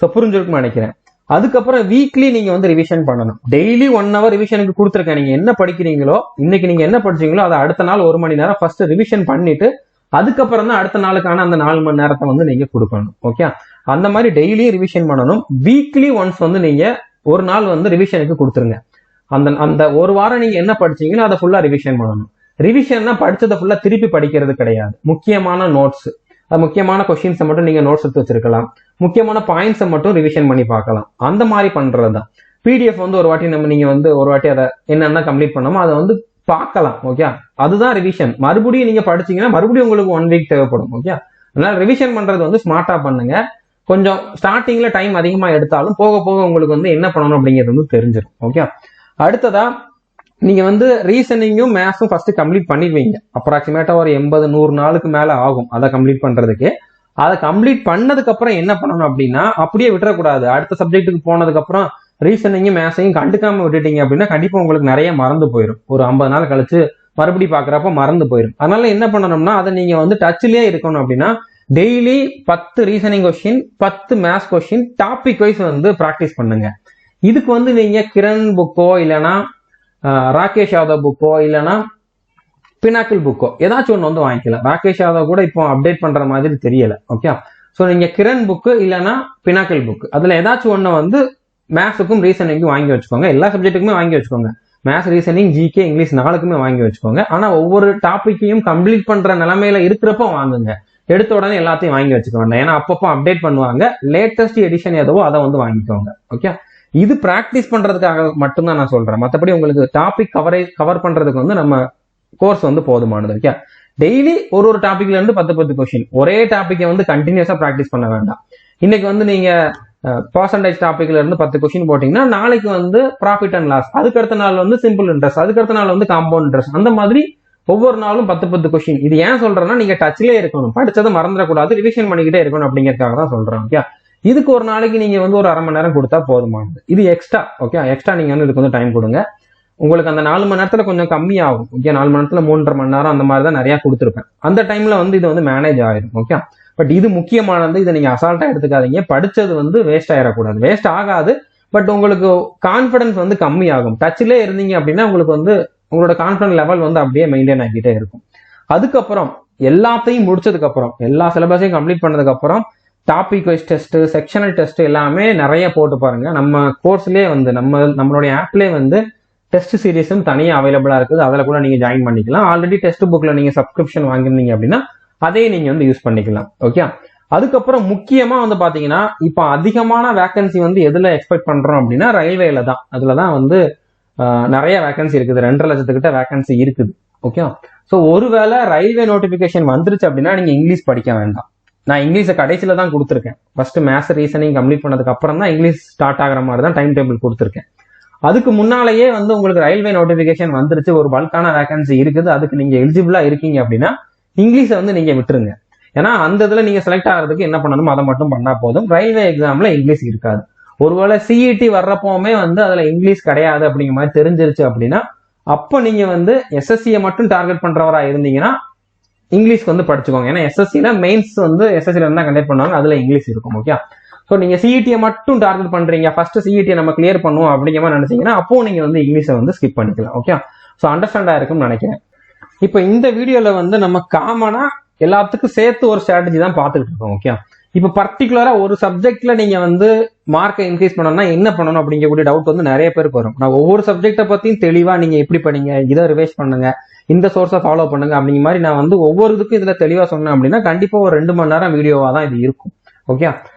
[SPEAKER 1] ஸோ புரிஞ்சிருக்குன்னு நினைக்கிறேன். அதுக்கப்புறம் வீக்லி நீங்க வந்து ரிவிஷன் பண்ணணும். டெய்லி 1 hour ரிவிஷனுக்கு கொடுத்துருக்கேன். நீங்க என்ன படிக்கிறீங்களோ, இன்னைக்கு நீங்க என்ன படிச்சீங்களோ அதை அடுத்த நாள் 1 மணி நேரம் ஃபர்ஸ்ட் ரிவிஷன் பண்ணிட்டு அதுக்கப்புறம் தான் அடுத்த நாளுக்கான அந்த 4 மணி நேரத்தை வந்து நீங்க கொடுக்கணும். ஓகே, அந்த மாதிரி டெய்லியும் ரிவிஷன் பண்ணணும். வீக்லி ஒன்ஸ் வந்து நீங்க ஒரு நாள் வந்து ரிவிஷனுக்கு கொடுத்துருங்க. அந்த ஒரு வாரம் நீங்க என்ன படிச்சீங்களோ அதை ஃபுல்லா ரிவிஷன் பண்ணணும். ரிவிஷன்னா படிச்சதை ஃபுல்லா திருப்பி படிக்கிறது கிடையாது. முக்கியமான நோட்ஸ், முக்கியமான கொஸ்டின்ஸை மட்டும் நீங்க நோட்ஸ் எடுத்து வச்சிருக்கலாம், முக்கியமான பாயிண்ட்ஸை மட்டும் ரிவிஷன் பண்ணி பார்க்கலாம். அந்த மாதிரி பண்றதுதான். பிடிஎஃப் வந்து ஒரு வாட்டி நீங்க வந்து ஒரு வாட்டி அதை என்னென்ன கம்ப்ளீட் பண்ணோமோ அதை வந்து பார்க்கலாம். ஓகே, அதுதான் ரிவிஷன். மறுபடியும் நீங்க படிச்சீங்கன்னா மறுபடியும் உங்களுக்கு 1 week தேவைப்படும். ஓகே, அதனால ரிவிஷன் பண்றது வந்து ஸ்மார்ட்டா பண்ணுங்க. கொஞ்சம் ஸ்டார்டிங்ல டைம் அதிகமா எடுத்தாலும் போக போக உங்களுக்கு வந்து என்ன பண்ணணும் அப்படிங்கிறது வந்து தெரிஞ்சிடும். ஓகே, அடுத்ததா நீங்க வந்து ரீசனிங்கும் மேத்ஸும் ஃபர்ஸ்ட் கம்ப்ளீட் பண்ணிடுவீங்க. அப்ராக்சிமேட்டா ஒரு 80-100 நாளுக்கு மேல ஆகும் அதை கம்ப்ளீட் பண்றதுக்கு. அதை கம்ப்ளீட் பண்ணதுக்கு அப்புறம் என்ன பண்ணணும் அப்படின்னா அப்படியே விட்டுறக்கூடாது. அடுத்த சப்ஜெக்ட்டுக்கு போனதுக்கு அப்புறம் ரீசனிங்கும் மேத்ஸையும் கண்டுக்காம விட்டுட்டீங்க அப்படின்னா கண்டிப்பா உங்களுக்கு நிறைய மறந்து போயிடும். ஒரு 50 நாள் கழிச்சு மறுபடி பாக்குறப்ப மறந்து போயிடும். அதனால என்ன பண்ணணும்னா அதை நீங்க வந்து டச்லயே இருக்கணும் அப்படின்னா daily 10 reasoning question, 10 maths question topic wise வந்து பிராக்டிஸ் பண்ணுங்க. இதுக்கு வந்து நீங்க கிரண் புக்கோ இல்லைன்னா ராகேஷ் யாதவ் புக்கோ இல்லைன்னா பினாக்கிள் புக்கோ ஏதாச்சும் ஒன்று வந்து வாங்கிக்கலாம். ராகேஷ் யாதவ் கூட இப்போ அப்டேட் பண்ற மாதிரி தெரியல. ஓகே, ஸோ நீங்க கிரண் புக்கு இல்லைன்னா பினாக்கிள் புக் அதுல ஏதாச்சும் ஒன்று வந்து மேத்ஸுக்கும் ரீசனிங்கும் வாங்கி வச்சுக்கோங்க. எல்லா சப்ஜெக்ட்டுக்குமே வாங்கி வச்சுக்கோங்க. மேத்ஸ், ரீசனிங், ஜிகே, இங்கிலீஷ் 4க்குமே வாங்கி வச்சுக்கோங்க. ஆனா ஒவ்வொரு டாபிக்கையும் கம்ப்ளீட் பண்ற நிலைமையில இருக்கிறப்ப வாங்குங்க. எடுத்த உடனே எல்லாத்தையும் வாங்கி வச்சுக்க வேண்டாம். ஏன்னா அப்பப்போ அப்டேட் பண்ணுவாங்க. லேட்டஸ்ட் எடிஷன் எதுவோ அதை வந்து வாங்கிக்கோங்க. ஓகே, இது பிராக்டிஸ் பண்றதுக்காக மட்டும்தான் நான் சொல்றேன். மற்றபடி உங்களுக்கு டாபிக் கவர் பண்றதுக்கு வந்து நம்ம கோர்ஸ் வந்து போதுமானது. ஓகே, டெய்லி ஒரு டாபிக்ல இருந்து 10 கொஸ்டின், ஒரே டாபிக்கை வந்து கண்டினியூஸா பிராக்டிஸ் பண்ண வேண்டாம். இன்னைக்கு வந்து நீங்க பர்சன்டேஜ் டாபிக்ல இருந்து 10 கொஸ்டின் போட்டீங்கன்னா நாளைக்கு வந்து ப்ராஃபிட் அண்ட் லாஸ், அதுக்கடுத்த நாள் வந்து சிம்பிள் இன்ட்ரெஸ்ட், அதுக்கடுத்த நாள் வந்து காம்பவுண்ட் இன்ட்ரெஸ்ட், அந்த மாதிரி ஒவ்வொரு நாளும் 10 கொஸ்டின். இது ஏன் சொல்றேன்னா நீங்க டச்லயே இருக்கணும், படிச்சதை மறந்துடக்கூடாது, ரிவிஷன் பண்ணிக்கிட்டே இருக்கணும் அப்படிங்கிறதுக்காக தான் சொல்றேன். ஓகே, இதுக்கு ஒரு நாளைக்கு நீங்க வந்து ஒரு 1/2 மணி நேரம் கொடுத்தா போதுமானது. இது எக்ஸ்ட்ரா. ஓகே, எக்ஸ்ட்ரா நீங்க வந்து இதுக்கு வந்து டைம் கொடுங்க. உங்களுக்கு அந்த 4 மணி நேரத்துல கொஞ்சம் கம்மி ஆகும். ஓகே, 4 மணி நேரத்துல 3.5 மணி நேரம் அந்த மாதிரி தான் நிறைய கொடுத்துருப்பேன். அந்த டைம்ல வந்து இது வந்து மேனேஜ் ஆயிடும். ஓகே, பட் இது முக்கியமானது. இதை நீங்க அசால்ட்டா எடுத்துக்காதீங்க. படிச்சது வந்து வேஸ்ட் ஆயிடக்கூடாது. வேஸ்ட் ஆகாது, பட் உங்களுக்கு கான்பிடன்ஸ் வந்து கம்மி ஆகும். டச்ல இருந்தீங்க அப்படின்னா உங்களுக்கு வந்து உங்களோட கான்பிடன்ஸ் லெவல் வந்து அப்படியே மெயின்டைன் ஆகிட்டே இருக்கும். அதுக்கப்புறம் எல்லாத்தையும் முடிச்சதுக்கு அப்புறம், எல்லா சிலபஸையும் கம்ப்ளீட் பண்ணதுக்கு அப்புறம் topic wise test, sectional test எல்லாமே நிறைய போட்டு பாருங்க. நம்ம கோர்ஸ்லயே வந்து நம்மளுடைய ஆப்லயே வந்து டெஸ்ட் சீரிஸும் தனியாக அவைலபிளா இருக்குது. அதில் கூட நீங்க ஜாயின் பண்ணிக்கலாம். ஆல்ரெடி டெஸ்ட் புக்ல நீங்க சப்ஸ்கிரிப்ஷன் வாங்கியிருந்தீங்க அப்படின்னா அதே நீங்க வந்து யூஸ் பண்ணிக்கலாம். ஓகே. அதுக்கப்புறம் முக்கியமா வந்து பாத்தீங்கன்னா இப்போ அதிகமான வேகன்சி வந்து எதுல எக்ஸ்பெக்ட் பண்றோம் அப்படின்னா ரயில்வேல தான். அதுலதான் வந்து நிறைய வேகன்சி இருக்குது. 2.5 லட்சத்துக்கிட்ட வேகன்சி இருக்குது. ஓகே. ஸோ ஒருவேளை ரயில்வே நோட்டிபிகேஷன் வந்துருச்சு அப்படின்னா நீங்க இங்கிலீஷ் படிக்க வேண்டாம். நான் இங்கிலீஷை கடைசியில தான் கொடுத்துருக்கேன். ஃபர்ஸ்ட் மேத்ஸ் ரீசனிங் கம்ப்ளீட் பண்ணதுக்கு அப்புறம் தான் இங்கிலீஷ் ஸ்டார்ட் ஆகிற மாதிரி தான் டைம் டேபிள் கொடுத்துருக்கேன். அதுக்கு முன்னாலேயே வந்து உங்களுக்கு ரயில்வே நோட்டிபிகேஷன் வந்துருச்சு, ஒரு பல்கான வேகன்சி இருக்குது, அதுக்கு நீங்க எலிஜிபிளா இருக்கீங்க அப்படின்னா இங்கிலீஷை வந்து நீங்க விட்டுருங்க. ஏன்னா அந்த இதுல நீங்க செலக்ட் ஆகிறதுக்கு என்ன பண்ணணும் அதை மட்டும் பண்ணா போதும். ரயில்வே எக்ஸாம்ல இங்கிலீஷ் இருக்காது. ஒருவேளை சிஇடி வர்றப்போவுமே வந்து அதுல இங்கிலீஷ் கிடையாது அப்படிங்கிற மாதிரி தெரிஞ்சிருச்சு அப்படின்னா அப்ப நீங்க வந்து எஸ்எஸ்சியை மட்டும் டார்கெட் பண்றவரா இருந்தீங்கன்னா இங்கிலீஷ்க்கு வந்து படிச்சுக்கோங்க. ஏன்னா எஸ்எஸ்சியில மெயின்ஸ் வந்து எஸ்எஸ்சில இருந்தா கண்டக்ட் பண்ணுவாங்க, அதுல இங்கிலீஷ் இருக்கும். ஓகே. ஸோ நீங்க சிஇடியை மட்டும் டார்கெட் பண்றீங்க, ஃபர்ஸ்ட் சிஇடியை நம்ம கிளியர் பண்ணுவோம் அப்படிங்கிற மாதிரி நினைச்சீங்கன்னா அப்போ நீங்க வந்து இங்கிலீஷை வந்து ஸ்கிப் பண்ணிக்கலாம். ஓகே. ஸோ அண்டர்ஸ்டாண்டா இருக்கும்னு நினைக்கிறேன். இப்போ இந்த வீடியோல வந்து நம்ம காமனா எல்லாத்துக்கும் சேர்த்து ஒரு ஸ்ட்ராட்டஜி தான் பார்த்துட்டு இருக்கோம். ஓகே. இப்போ பர்டிகுலரா ஒரு சப்ஜெக்ட்ல நீங்க வந்து மார்க்கை இன்க்ரீஸ் பண்ணணும்னா என்ன பண்ணணும் அப்படிங்கக்கூடிய டவுட் வந்து நிறைய பேருக்கு வரும். நான் ஒவ்வொரு சப்ஜெக்டை பத்தியும் தெளிவா நீங்க எப்படி பண்ணீங்க, இதை ரிவைஸ் பண்ணுங்க, இந்த சோர்ஸை ஃபாலோ பண்ணுங்க அப்படிங்கிற மாதிரி நான் வந்து ஒவ்வொரு இதுக்கும் இதுல தெளிவா சொன்னேன் அப்படின்னா கண்டிப்பா ஒரு 2 மணி நேரம் வீடியோவா தான் இது இருக்கும். ஓகே.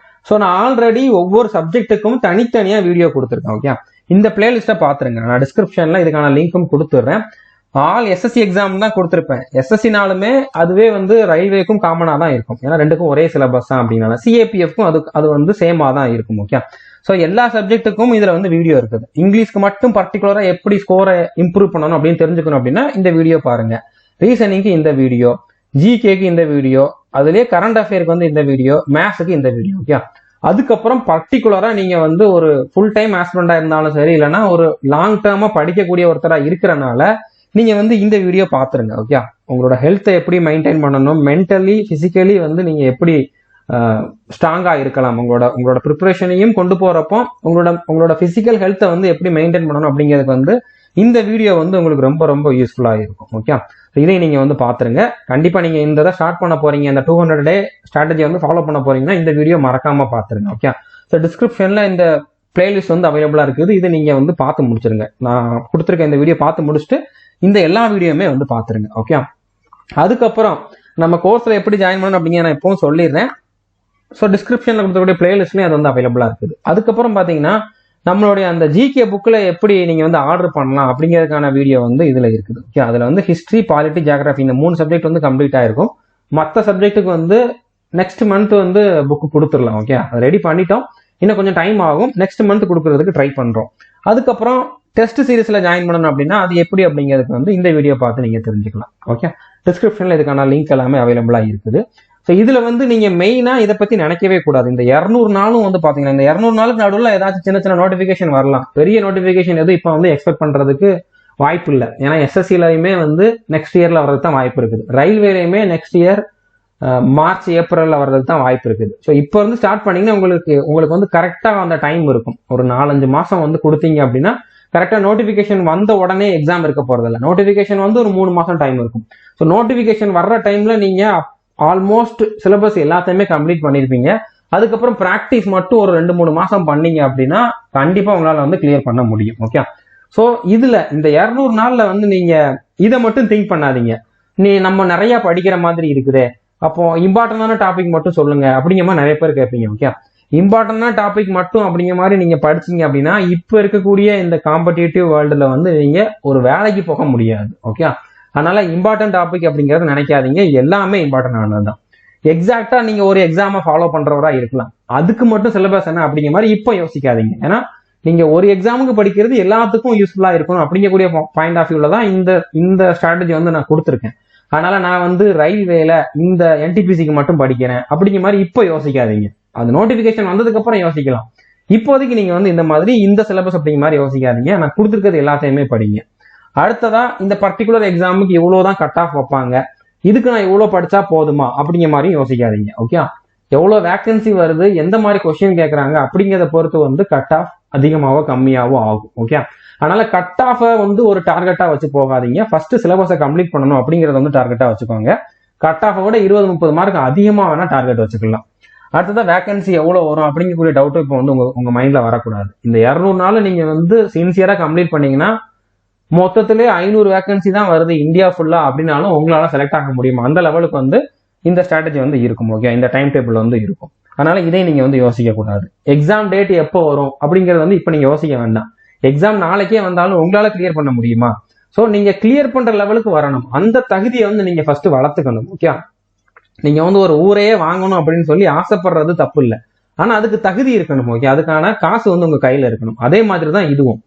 [SPEAKER 1] ஸோ நான் ஆல்ரெடி ஒவ்வொரு சப்ஜெக்ட்டுக்கும் தனித்தனியா வீடியோ கொடுத்துருக்கேன். ஓகே. இந்த பிளேலிஸ்ட்டை பாத்துருங்க. நான் டிஸ்கிரிப்ஷன்ல இதுக்கான லிங்க்கும் கொடுத்துட்றேன். ஆல் எஸ்எஸ்சி எக்ஸாம் தான் கொடுத்துருப்பேன். எஸ்எஸ்சினாலுமே அதுவே வந்து ரயில்வேக்கும் காமனா தான் இருக்கும். ஏன்னா ரெண்டுக்கும் ஒரே சிலபஸ் தான் அப்படின்னால சிஏபிஎஃப்க்கும் அது வந்து சேமா தான் இருக்கும். ஓகே. ஸோ எல்லா சப்ஜெக்ட்டுக்கும் இதுல வந்து வீடியோ இருக்குது. இங்கிலீஷ்க்கு மட்டும் பர்டிகுலரா எப்படி ஸ்கோரை இம்ப்ரூவ் பண்ணணும் அப்படின்னு தெரிஞ்சுக்கணும் அப்படின்னா இந்த வீடியோ பாருங்க. ரீசனிங்க்கு இந்த வீடியோ, ஜிகேக்கு இந்த வீடியோ, அதுலயே கரண்ட் அஃபேருக்கு வந்து இந்த வீடியோ, மேத்ஸுக்கு இந்த வீடியோ. ஓகே. அதுக்கப்புறம் பர்டிகுலரா நீங்க வந்து ஒரு ஃபுல் டைம் ஆஸ்பிரண்டா இருந்தாலும் சரி, இல்லைன்னா ஒரு லாங் டேர்மா படிக்கக்கூடிய ஒருத்தரா இருக்கிறனால நீங்க வந்து இந்த வீடியோ பாத்துருங்க. ஓகே. உங்களோட ஹெல்த்தை எப்படி மெயின்டைன் பண்ணணும், மென்டலி பிசிக்கலி வந்து நீங்க எப்படி ஸ்ட்ராங்கா இருக்கலாம், உங்களோட ப்ரிப்பரேஷனையும் கொண்டு போறப்போ உங்களோட பிசிக்கல் ஹெல்த்தை வந்து எப்படி மெயின்டைன் பண்ணணும் அப்படிங்கிறதுக்கு வந்து இந்த வீடியோ வந்து உங்களுக்கு ரொம்ப ரொம்ப யூஸ்ஃபுல்லா இருக்கும். ஓகே. இதை நீங்க வந்து பாத்துருங்க. கண்டிப்பா நீங்க இந்த இதை ஸ்டார்ட் பண்ண போறீங்க, இந்த 200 டே ஸ்ட்ராட்டஜி வந்து ஃபாலோ பண்ண போறீங்கன்னா இந்த வீடியோ மறக்காம பாத்துருங்க. ஓகே. ஸோ டிஸ்கிரிப்ஷன்ல இந்த பிளேலிஸ்ட் வந்து அவைலபிளா இருக்குது. இது நீங்க வந்து பார்த்து முடிச்சிருங்க. நான் கொடுத்துருக்க இந்த வீடியோ பார்த்து முடிச்சுட்டு இந்த எல்லா வீடியோமே வந்து பாத்துருங்க. ஓகே. அதுக்கப்புறம் நம்ம கோர்ஸ்ல எப்படி ஜாயின் பண்ணணும் அப்படிங்கிற நான் இப்பவும் சொல்லிடுறேன். ஸோ டிஸ்கிரிப்ஷன்ல கொடுத்தக்கூடிய பிளேலிஸ்ட்லயும் அது வந்து அவைலபிளா இருக்குது. அதுக்கப்புறம் பாத்தீங்கன்னா நம்மளுடைய அந்த ஜிகே புக்ல எப்படி நீங்க வந்து ஆர்டர் பண்ணலாம் அப்படிங்கிறதுக்கான வீடியோ வந்து இதுல இருக்குது. ஓகே. அதுல வந்து ஹிஸ்டரி, பாலிட்டி, ஜியோகிராஃபி இந்த 3 சப்ஜெக்ட் வந்து கம்ப்ளீட் ஆயிருக்கும். மற்ற சப்ஜெக்ட்டுக்கு வந்து நெக்ஸ்ட் மந்த் வந்து புக் கொடுத்துடலாம். ஓகே. அது ரெடி பண்ணிட்டோம், இன்னும் கொஞ்சம் டைம் ஆகும். நெக்ஸ்ட் மந்த் கொடுக்கறதுக்கு ட்ரை பண்றோம். அதுக்கப்புறம் டெஸ்ட் சீரிஸ்ல ஜாயின் பண்ணணும் அப்படின்னா அது எப்படி அப்படிங்கிறதுக்கு வந்து இந்த வீடியோ பார்த்து நீங்க தெரிஞ்சுக்கலாம். ஓகே. டிஸ்கிரிப்ஷன்ல இதுக்கான லிங்க் எல்லாமே அவைலபிளா இருக்குது. ஸோ இதுல வந்து நீங்க மெயினா இதை பத்தி நினைக்கவே கூடாது. இந்த 200 நாளும் வந்து பாத்தீங்கன்னா இந்த 200 நாளுக்கு நடுவில் ஏதாச்சும் சின்ன சின்ன நோட்டிபிகேஷன் வரலாம். பெரிய நோட்டிபிகேஷன் எதுவும் இப்போ வந்து எக்ஸ்பெக்ட் பண்றதுக்கு வாய்ப்பு இல்லை. ஏன்னா எஸ்எஸ்சிலையுமே வந்து நெக்ஸ்ட் இயர்ல வர்றதுக்கு தான் வாய்ப்பு இருக்குது. ரயில்வேலையுமே நெக்ஸ்ட் இயர் மார்ச் ஏப்ரல்ல வர்றதுக்கு தான் வாய்ப்பு இருக்குது. ஸோ இப்போ வந்து ஸ்டார்ட் பண்ணீங்கன்னா உங்களுக்கு வந்து கரெக்டா அந்த டைம் இருக்கும். ஒரு 4-5 மாசம் வந்து கொடுத்தீங்க அப்படின்னா கரெக்டா நோட்டிபிகேஷன் வந்த உடனே எக்ஸாம் இருக்க போறதில்ல. நோட்டிபிகேஷன் வந்து ஒரு 3 மாசம் டைம் இருக்கும். ஸோ நோட்டிபிகேஷன் வர்ற டைம்ல நீங்க ஆல்மோஸ்ட் சிலபஸ் எல்லாத்தையுமே கம்ப்ளீட் பண்ணிருப்பீங்க. அதுக்கப்புறம் பிராக்டிஸ் மட்டும் ஒரு 2-3 மாசம் பண்ணீங்க அப்படின்னா கண்டிப்பா உங்களால வந்து கிளியர் பண்ண முடியும். ஓகே. ஸோ இதுல இந்த 200 நாள்ல வந்து நீங்க இதை மட்டும் திங்க் பண்ணாதீங்க. நம்ம நிறைய படிக்கிற மாதிரி இருக்குதே, அப்போ இம்பார்ட்டன்டான டாபிக் மட்டும் சொல்லுங்க அப்படிங்கிற மாதிரி நிறைய பேர் கேட்பீங்க. ஓகே. இம்பார்ட்டன்டான டாபிக் மட்டும் அப்படிங்கிற மாதிரி நீங்க படிச்சீங்க அப்படின்னா இப்ப இருக்கக்கூடிய இந்த காம்படிட்டிவ் வேர்ல்டுல வந்து நீங்க ஒரு வேலைக்கு போக முடியாது. ஓகே. அதனால இம்பார்ட்டன்ட் டாபிக் அப்படிங்கறது நினைக்காதீங்க, எல்லாமே இம்பார்ட்டன்ட் ஆனதுதான். எக்ஸாக்டா நீங்க ஒரு எக்ஸாமை ஃபாலோ பண்றவரா இருக்கலாம், அதுக்கு மட்டும் சிலபஸ் என்ன அப்படிங்கிற மாதிரி இப்ப யோசிக்காதீங்க. ஏன்னா நீங்க ஒரு எக்ஸாமுக்கு படிக்கிறது எல்லாத்துக்கும் யூஸ்ஃபுல்லா இருக்கணும் அப்படிங்கக்கூடிய பாயிண்ட் ஆஃப் வியூல தான் இந்த ஸ்ட்ராட்டஜி வந்து நான் கொடுத்துருக்கேன். அதனால நான் வந்து ரயில்வேல இந்த என்டிபிசிக்கு மட்டும் படிக்கிறேன் அப்படிங்கிற மாதிரி இப்ப யோசிக்காதீங்க. அது நோட்டிபிகேஷன் வந்ததுக்கு அப்புறம் யோசிக்கலாம். இப்போதைக்கு நீங்க வந்து இந்த மாதிரி இந்த சிலபஸ் அப்படிங்கிற மாதிரி யோசிக்காதீங்க. நான் கொடுத்துருக்கிறது எல்லாத்தையுமே படிங்க. அடுத்ததா இந்த பர்டிகுலர் எக்ஸாமுக்கு இவ்வளவுதான் கட் ஆஃப் வைப்பாங்க, இதுக்கு நான் இவ்வளவு படிச்சா போதுமா அப்படிங்கிற மாதிரி யோசிக்காதீங்க. ஓகே. எவ்வளவு வேகன்சி வருது, எந்த மாதிரி கொஸ்டின் கேட்கறாங்க அப்படிங்கிறத பொறுத்து வந்து கட் ஆஃப் அதிகமாவோ கம்மியாவோ ஆகும். ஓகே. அதனால கட் ஆஃப வந்து ஒரு டார்கெட்டா வச்சு போகாதீங்க. ஃபர்ஸ்ட் சிலபஸை கம்ப்ளீட் பண்ணணும் அப்படிங்கறத வந்து டார்கெட்டா வச்சுக்கோங்க. கட் ஆஃபை விட 20-30 மார்க் அதிகமா வேணா டார்கெட் வச்சுக்கலாம். அடுத்ததா வேகன்சி எவ்வளவு வரும் அப்படிங்கக்கூடிய டவுட் இப்போ வந்து உங்க மைண்ட்ல வரக்கூடாது. இந்த 200 நாள் நீங்க வந்து சின்சியரா கம்ப்ளீட் பண்ணீங்கன்னா மொத்தத்திலே 500 வேகன்சி தான் வருது இந்தியா ஃபுல்லா அப்படின்னாலும் உங்களால செலக்ட் ஆக முடியுமா? அந்த லெவலுக்கு வந்து இந்த ஸ்ட்ராட்டஜி வந்து இருக்கும். ஓகே, இந்த டைம் டேபிள் வந்து இருக்கும். அதனால இதை நீங்க வந்து யோசிக்க கூடாது. எக்ஸாம் டேட் எப்போ வரும் அப்படிங்கிறது வந்து இப்ப நீங்க யோசிக்க வேண்டாம். எக்ஸாம் நாளைக்கே வந்தாலும் உங்களால கிளியர் பண்ண முடியுமா? சோ நீங்க கிளியர் பண்ற லெவலுக்கு வரணும். அந்த தகுதியை வந்து நீங்க ஃபர்ஸ்ட் வளர்த்துக்கணும். ஓகே, நீங்க வந்து ஒரு ஊரையே வாங்கணும் அப்படின்னு சொல்லி ஆசைப்படுறது தப்பு இல்லை. ஆனா அதுக்கு தகுதி இருக்கணும். ஓகே, அதுக்கான காசு வந்து உங்க கையில இருக்கணும். அதே மாதிரி தான் இதுவும்.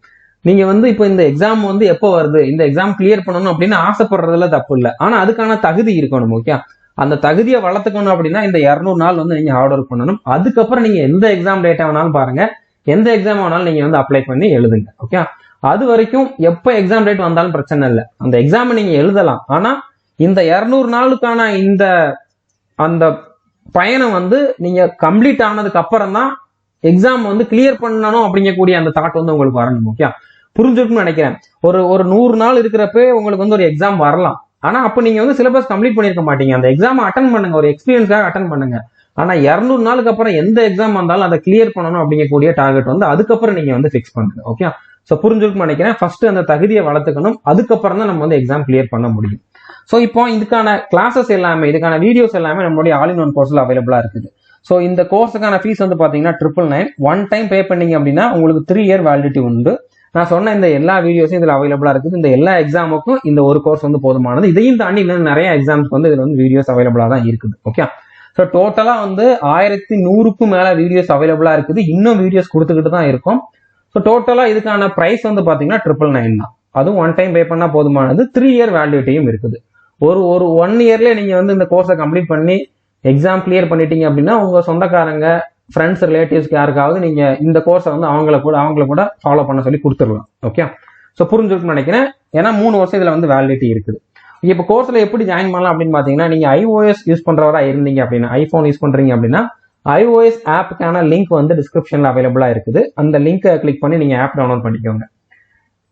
[SPEAKER 1] நீங்க வந்து இப்போ இந்த எக்ஸாம் வந்து எப்போ வருது, இந்த எக்ஸாம் கிளியர் பண்ணணும் அப்படின்னு ஆசைப்படுறதுல தப்பு இல்லை. ஆனா அதுக்கான தகுதி இருக்கணும். ஓகே, அந்த தகுதியை வளர்த்துக்கணும் அப்படின்னா இந்த 200 நாள் வந்து நீங்க ஹார்ட் ஒர்க் பண்ணணும். அதுக்கப்புறம் நீங்க எந்த எக்ஸாம் டேட்டா வேணாலும் பாருங்க, எந்த எக்ஸாம் வேணாலும் நீங்க வந்து அப்ளை பண்ணி எழுதுங்க. ஓகே, அது வரைக்கும் எப்ப எக்ஸாம் டேட் வந்தாலும் பிரச்சனை இல்லை. அந்த எக்ஸாம் நீங்க எழுதலாம். ஆனா இந்த 200 நாளுக்கான இந்த அந்த பயணம் வந்து நீங்க கம்ப்ளீட் ஆனதுக்கு அப்புறம் தான் எக்ஸாம் வந்து கிளியர் பண்ணணும் அப்படிங்கக்கூடிய அந்த தாட் வந்து உங்களுக்கு வரணும். ஓகே, புரிஞ்சுக்கணும்னு நினைக்கிறேன். ஒரு 100 நாள் இருக்கிறப்ப உங்களுக்கு வந்து ஒரு எக்ஸாம் வரலாம். ஆனா அப்ப நீங்க வந்து சிலபஸ் கம்ப்ளீட் பண்ணிருக்க மாட்டீங்க. அந்த எக்ஸாம் அட்டன் பண்ணுங்க, ஒரு எக்ஸ்பீரியன்ஸாக அட்டன் பண்ணுங்க. ஆனா 200 நாளுக்கு அப்புறம் எந்த எக்ஸாம் வந்தாலும் அதை கிளியர் பண்ணணும் அப்படிங்கக்கூடிய டார்கெட் வந்து அதுக்கப்புறம் நீங்க வந்து ஃபிக்ஸ் பண்ணுங்க. ஓகே, ஸோ புரிஞ்சுக்கணும்னு நினைக்கிறேன். ஃபர்ஸ்ட் அந்த தகுதியை வளர்த்துக்கணும். அதுக்கப்புறம் தான் நம்ம வந்து எக்ஸாம் கிளியர் பண்ண முடியும். ஸோ இப்போ இதுக்கான கிளாஸஸ் எல்லாமே, இதுக்கான வீடியோஸ் எல்லாமே நம்மளுடைய ஆல் இன் ஒன் கோர்ஸ்ல அவைலபிளா இருக்குது. ஸோ இந்த கோர்ஸுக்கான ஃபீஸ் வந்து பாத்தீங்கன்னா 999. ஒன் டைம் பே பண்ணீங்க அப்படின்னா உங்களுக்கு 3 இயர் வேலிடிட்டி உண்டு. நான் சொன்ன இந்த எல்லா வீடியோஸும் இதுல அவைலபிளா இருக்குது. இந்த எல்லா எக்ஸாமுக்கும் இந்த ஒரு கோர்ஸ் வந்து போதுமானது. இதையும் தாண்டி இன்னும் நிறைய எக்ஸாம்ஸ்க்கு வந்து இதுல வந்து வீடியோஸ் அவைலபிளா தான் இருக்குது. ஓகே, ஸோ டோட்டலா வந்து 1100க்கும் மேல வீடியோஸ் அவைலபிளா இருக்குது. இன்னும் வீடியோஸ் கொடுத்துக்கிட்டு தான் இருக்கும். ஸோ டோட்டலா இதுக்கான பிரைஸ் வந்து பாத்தீங்கன்னா 999 தான். அதுவும் ஒன் டைம் பே பண்ணா போதுமானது. 3 இயர் வேலிடிட்டியும் இருக்குது. ஒரு 1 இயர்லயே நீங்க வந்து இந்த கோர்ஸை கம்ப்ளீட் பண்ணி எக்ஸாம் கிளியர் பண்ணிட்டீங்க அப்படின்னா உங்க சொந்தக்காரங்க, ஃப்ரெண்ட்ஸ், ரிலேட்டிவ்ஸ்க்கு யாருக்காவது நீங்க இந்த கோர்ஸை வந்து அவங்கள கூட ஃபாலோ பண்ண சொல்லி கொடுத்துடலாம். ஓகே, ஸோ புரிஞ்சுக்கணும்னு நினைக்கிறேன். ஏன்னா 3 வருஷம் இதுல வந்து வேலிடிட்டி இருக்குது. இப்போ கோர்ஸ்ல எப்படி ஜாயின் பண்ணலாம் அப்படின்னு பாத்தீங்கன்னா, நீங்க iOS யூஸ் பண்றவரா இருந்தீங்க அப்படின்னா, ஐபோன் யூஸ் பண்றீங்க அப்படின்னா iOS ஆப்புக்கான லிங்க் வந்து டிஸ்கிரிப்ஷன்ல அவைலபிளா இருக்குது. அந்த லிங்கை கிளிக் பண்ணி நீங்க ஆப் டவுன்லோட் பண்ணிக்கோங்க.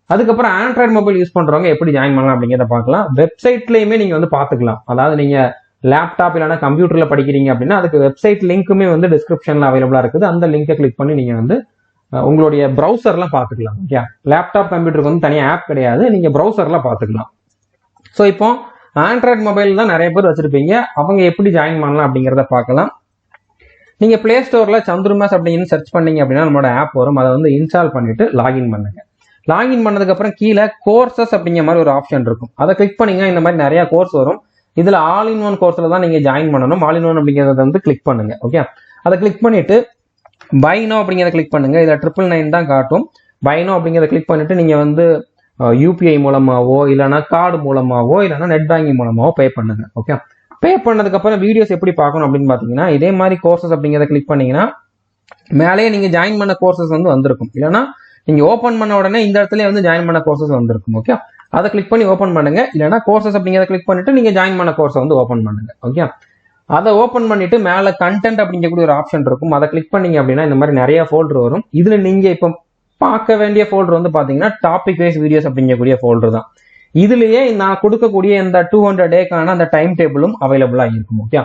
[SPEAKER 1] அதுக்கப்புறம் ஆண்ட்ராய்டு மொபைல் யூஸ் பண்றவங்க எப்படி ஜாயின் பண்ணலாம் அப்படிங்கிறத பார்க்கலாம். வெப்சைட்லயுமே நீங்க வந்து பாத்துக்கலாம். அதாவது நீங்க லேப்டாப் இல்லைனா கம்ப்யூட்டர்ல படிக்கிறீங்க அப்படின்னா அதுக்கு வெப்சைட் லிங்க்குமே வந்து டிஸ்கிரிப்ஷன்ல அவைலபிளா இருக்குது. அந்த லிங்கை கிளிக் பண்ணி நீங்க வந்து உங்களுடைய ப்ரௌசர்லாம் பாத்துக்கலாம். ஓகே, லேப்டாப் கம்ப்யூட்டருக்கு வந்து தனியாக ஆப் கிடையாது, நீங்க ப்ரௌசர்ல பாத்துக்கலாம். ஸோ இப்போ ஆண்ட்ராய்டு மொபைல் தான் நிறைய பேர் வச்சிருப்பீங்க. அவங்க எப்படி ஜாயின் பண்ணலாம் அப்படிங்கிறத பார்க்கலாம். நீங்க பிளே ஸ்டோர்ல சந்துரு மேத்ஸ் அப்படின்னு சர்ச் பண்ணீங்க அப்படின்னா நம்மளோட ஆப் வரும். அதை வந்து இன்ஸ்டால் பண்ணிட்டு லாகின் பண்ணுங்க. லாகின் பண்ணதுக்கு அப்புறம் கீழே கோர்சஸ் அப்படிங்கிற மாதிரி ஒரு ஆப்ஷன் இருக்கும். அதை கிளிக் பண்ணீங்கன்னா இந்த மாதிரி நிறைய கோர்ஸ் வரும். இதுல ஆல் இன் ஒன் கோர்ஸ்ல தான் நீங்க ஜாயின் பண்ணணும். ஆல் இன் ஒன் அப்படிங்கிறத வந்து கிளிக் பண்ணுங்க. ஓகே, அதை கிளிக் பண்ணிட்டு பை நோ அப்படிங்கிறத கிளிக் பண்ணுங்க. இதுல 999 தான் காட்டும். பை நோ அப்படிங்கிறத கிளிக் பண்ணிட்டு நீங்க வந்து யூபிஐ மூலமாவோ இல்லைன்னா கார்டு மூலமாவோ இல்லைன்னா நெட் பேங்கிங் மூலமாவோ பே பண்ணுங்க. ஓகே, பே பண்ணதுக்கு அப்புறம் வீடியோஸ் எப்படி பார்க்கணும் அப்படின்னு பாத்தீங்கன்னா இதே மாதிரி கோர்சஸ் அப்படிங்கிறத கிளிக் பண்ணீங்கன்னா மேலேயே நீங்க ஜாயின் பண்ண கோர்சஸ் வந்து வந்திருக்கும். இல்லைன்னா நீங்க ஓபன் பண்ண உடனே இந்த இடத்துல வந்து ஜாயின் பண்ண கோர்சஸ் வந்திருக்கும். ஓகே, அதை கிளிக் பண்ணி ஓபன் பண்ணுங்க. இல்லைன்னா கோர்சஸ் அப்படிங்கிறத கிளிக் பண்ணிட்டு நீங்க ஜாயின் பண்ண கோர்ஸை வந்து ஓபன் பண்ணுங்க. ஓகே, அதை ஓபன் பண்ணிட்டு மேல கண்டென்ட் அப்படிங்கக்கூடிய ஒரு ஆப்ஷன் இருக்கும். அதை கிளிக் பண்ணீங்க அப்படின்னா இந்த மாதிரி நிறைய ஃபோல்டர் வரும். இதுல நீங்க இப்ப பார்க்க வேண்டிய ஃபோல்டர் வந்து பாத்தீங்கன்னா டாபிக் வைஸ் வீடியோஸ் அப்படிங்கக்கூடிய ஃபோல்டர் தான். இதுலயே நான் கொடுக்கக்கூடிய இந்த 200 டேக்கான அந்த டைம் டேபிளும் அவைலபிளா இருக்கும். ஓகே,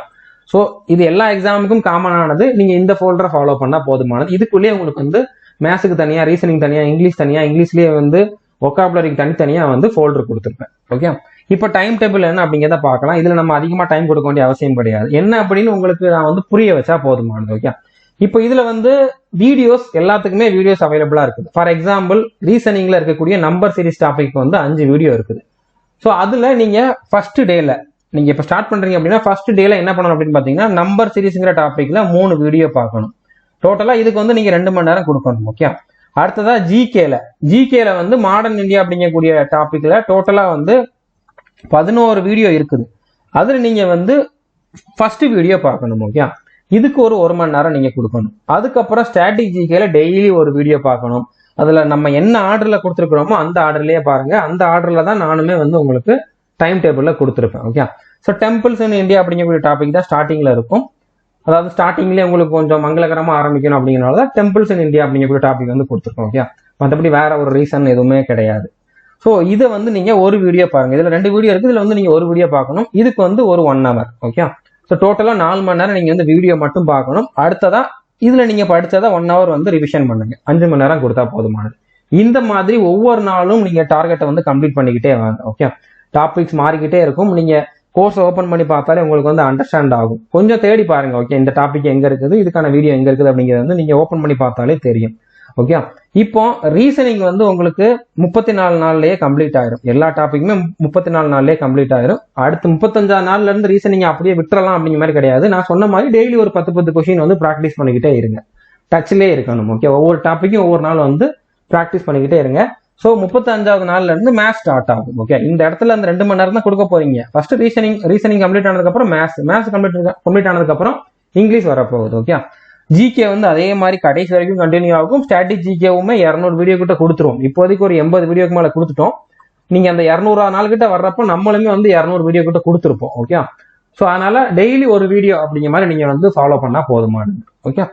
[SPEAKER 1] ஸோ இது எல்லா எக்ஸாமுக்கும் காமனானது. நீங்க இந்த ஃபோல்டரை ஃபாலோ பண்ணா போதுமானது. இதுக்குள்ளேயே உங்களுக்கு வந்து மேத்ஸுக்கு தனியா, ரீசனிங் தனியா, இங்கிலீஷ் தனியா, இங்கிலீஷ்லயே வந்து ஒகாபுலரிக்கு தனித்தனியா வந்து ஃபோல்டர் கொடுத்துருப்பேன். ஓகே, இப்போ டைம் டேபிள் என்ன அப்படிங்கிறத பார்க்கலாம். இதுல நம்ம அதிகமா டைம் கொடுக்க வேண்டிய அவசியம் கிடையாது. என்ன அப்படின்னு உங்களுக்கு நான் வந்து புரிய வச்சா போதுமானது. ஓகே, இப்போ இதுல வந்து வீடியோஸ் எல்லாத்துக்குமே வீடியோஸ் அவைலபிளா இருக்குது. ஃபார் எக்ஸாம்பிள் ரீசனிங்ல இருக்கக்கூடிய நம்பர் சீரிஸ் டாபிக் வந்து 5 வீடியோ இருக்குது. ஸோ அதுல நீங்க ஃபர்ஸ்ட் டேல நீங்க இப்ப ஸ்டார்ட் பண்றீங்க அப்படின்னா ஃபர்ஸ்ட் டேல என்ன பண்ணணும் அப்படின்னு பாத்தீங்கன்னா நம்பர் சீரிஸ்ங்கிற டாபிக்ல 3 வீடியோ பார்க்கணும். டோட்டலா இதுக்கு வந்து நீங்க 2 மணி நேரம் கொடுக்கணும். ஓகே, அடுத்ததா ஜிகேல வந்து மாடர்ன் இந்தியா அப்படிங்கக்கூடிய டாபிக்ல டோட்டலா வந்து 11 வீடியோ இருக்குது. அதுல நீங்க வந்து ஃபர்ஸ்ட் வீடியோ பார்க்கணும். ஓகே, இதுக்கு ஒரு 1 மணி நேரம் நீங்க கொடுக்கணும். அதுக்கப்புறம் ஸ்டாட்டிக் ஜிகேல டெய்லி ஒரு வீடியோ பார்க்கணும். அதுல நம்ம என்ன ஆர்டர்ல கொடுத்துருக்கிறோமோ அந்த ஆர்டர்லயே பாருங்க. அந்த ஆர்டர்ல தான் நானுமே வந்து உங்களுக்கு டைம் டேபிள்ல கொடுத்துருப்பேன். Okay, so temples in India அப்படிங்கக்கூடிய டாபிக் தான் ஸ்டார்டிங்ல இருக்கும். அதாவது ஸ்டார்டிங்லேயே உங்களுக்கு கொஞ்சம் மங்களகரமா ஆரம்பிக்கணும் அப்படிங்கிறனால தான் டெம்பிள்ஸ் இன் இந்தியா அப்படிங்கக்கூடிய டாபிக் வந்து கொடுத்துருக்கோம். ஓகே, மற்றபடி வேற ஒரு ரீசன் எதுவுமே கிடையாது. ஸோ இதை வந்து நீங்க ஒரு வீடியோ பாருங்க. இதுல 2 வீடியோ இருக்கு. இதுல வந்து நீங்க ஒரு வீடியோ பார்க்கணும். இதுக்கு வந்து ஒரு 1 hour. ஓகே, ஸோ டோட்டலா 4 மணி நேரம் நீங்க வந்து வீடியோ மட்டும் பார்க்கணும். அடுத்ததா இதுல நீங்க படிச்சதை 1 hour வந்து ரிவிஷன் பண்ணுங்க. 5 மணி நேரம் கொடுத்தா போதுமானது. இந்த மாதிரி ஒவ்வொரு நாளும் நீங்க டார்கெட்டை வந்து கம்ப்ளீட் பண்ணிக்கிட்டே வாங்க. ஓகே, டாபிக்ஸ் மாறிக்கிட்டே இருக்கும். நீங்க கோர்ஸ் ஓப்பன் பண்ணி பார்த்தாலே உங்களுக்கு வந்து அண்டர்ஸ்டாண்ட் ஆகும். கொஞ்சம் தேடி பாருங்க. ஓகே, இந்த டாபிக் எங்க இருக்குது, இதுக்கான வீடியோ எங்க இருக்குது அப்படிங்கிறது வந்து நீங்க ஓப்பன் பண்ணி பார்த்தாலே தெரியும். ஓகே, இப்போ ரீசனிங் வந்து உங்களுக்கு 34 நாள்லயே கம்ப்ளீட் ஆயிரும். எல்லா டாபிக்குமே 34 நாள்லயே கம்ப்ளீட் ஆயிரும். அடுத்து 35 நாள்ல இருந்து ரீசனிங் அப்படியே விட்டுறலாம் அப்படிங்கிற மாதிரி கிடையாது. நான் சொன்ன மாதிரி டெய்லி ஒரு 10 கொஸ்டின் வந்து ப்ராக்டிஸ் பண்ணிக்கிட்டே இருங்க. டச்லயே இருக்கணும். ஓகே, ஒவ்வொரு டாபிக்கும் ஒவ்வொரு நாள் வந்து ப்ராக்டிஸ் பண்ணிக்கிட்டே இருங்க. ஸோ 35வது நாள்ல இருந்து மேத்ஸ் ஸ்டார்ட் ஆகும். ஓகே, இந்த இடத்துல அந்த 2 மணி நேரம் தான் கொடுக்க போறீங்க. ஃபர்ஸ்ட் ரீசனிங் கம்ப்ளீட் ஆனதுக்கு அப்புறம் மேத்ஸ் கம்ப்ளீட் ஆனதுக்கு அப்புறம் இங்கிலீஷ் வரப்போகுது. ஓகே, ஜிகே வந்து அதே மாதிரி கடைசி வரைக்கும் கண்டினியூ ஆகும். ஸ்டாட்டிக் ஜிகேவுமே 200 வீடியோ கிட்ட கொடுத்துருவோம். இப்போதைக்கு ஒரு 80 வீடியோக்கு மேல கொடுத்துட்டோம். நீங்க அந்த 200 நாள் கிட்ட வர்றப்ப நம்மளுமே வந்து 200 வீடியோ கிட்ட கொடுத்துருப்போம். ஓகே, ஸோ அதனால டெய்லி ஒரு வீடியோ அப்படிங்கிற மாதிரி நீங்க வந்து ஃபாலோ பண்ணா போதுமானது. ஓகே,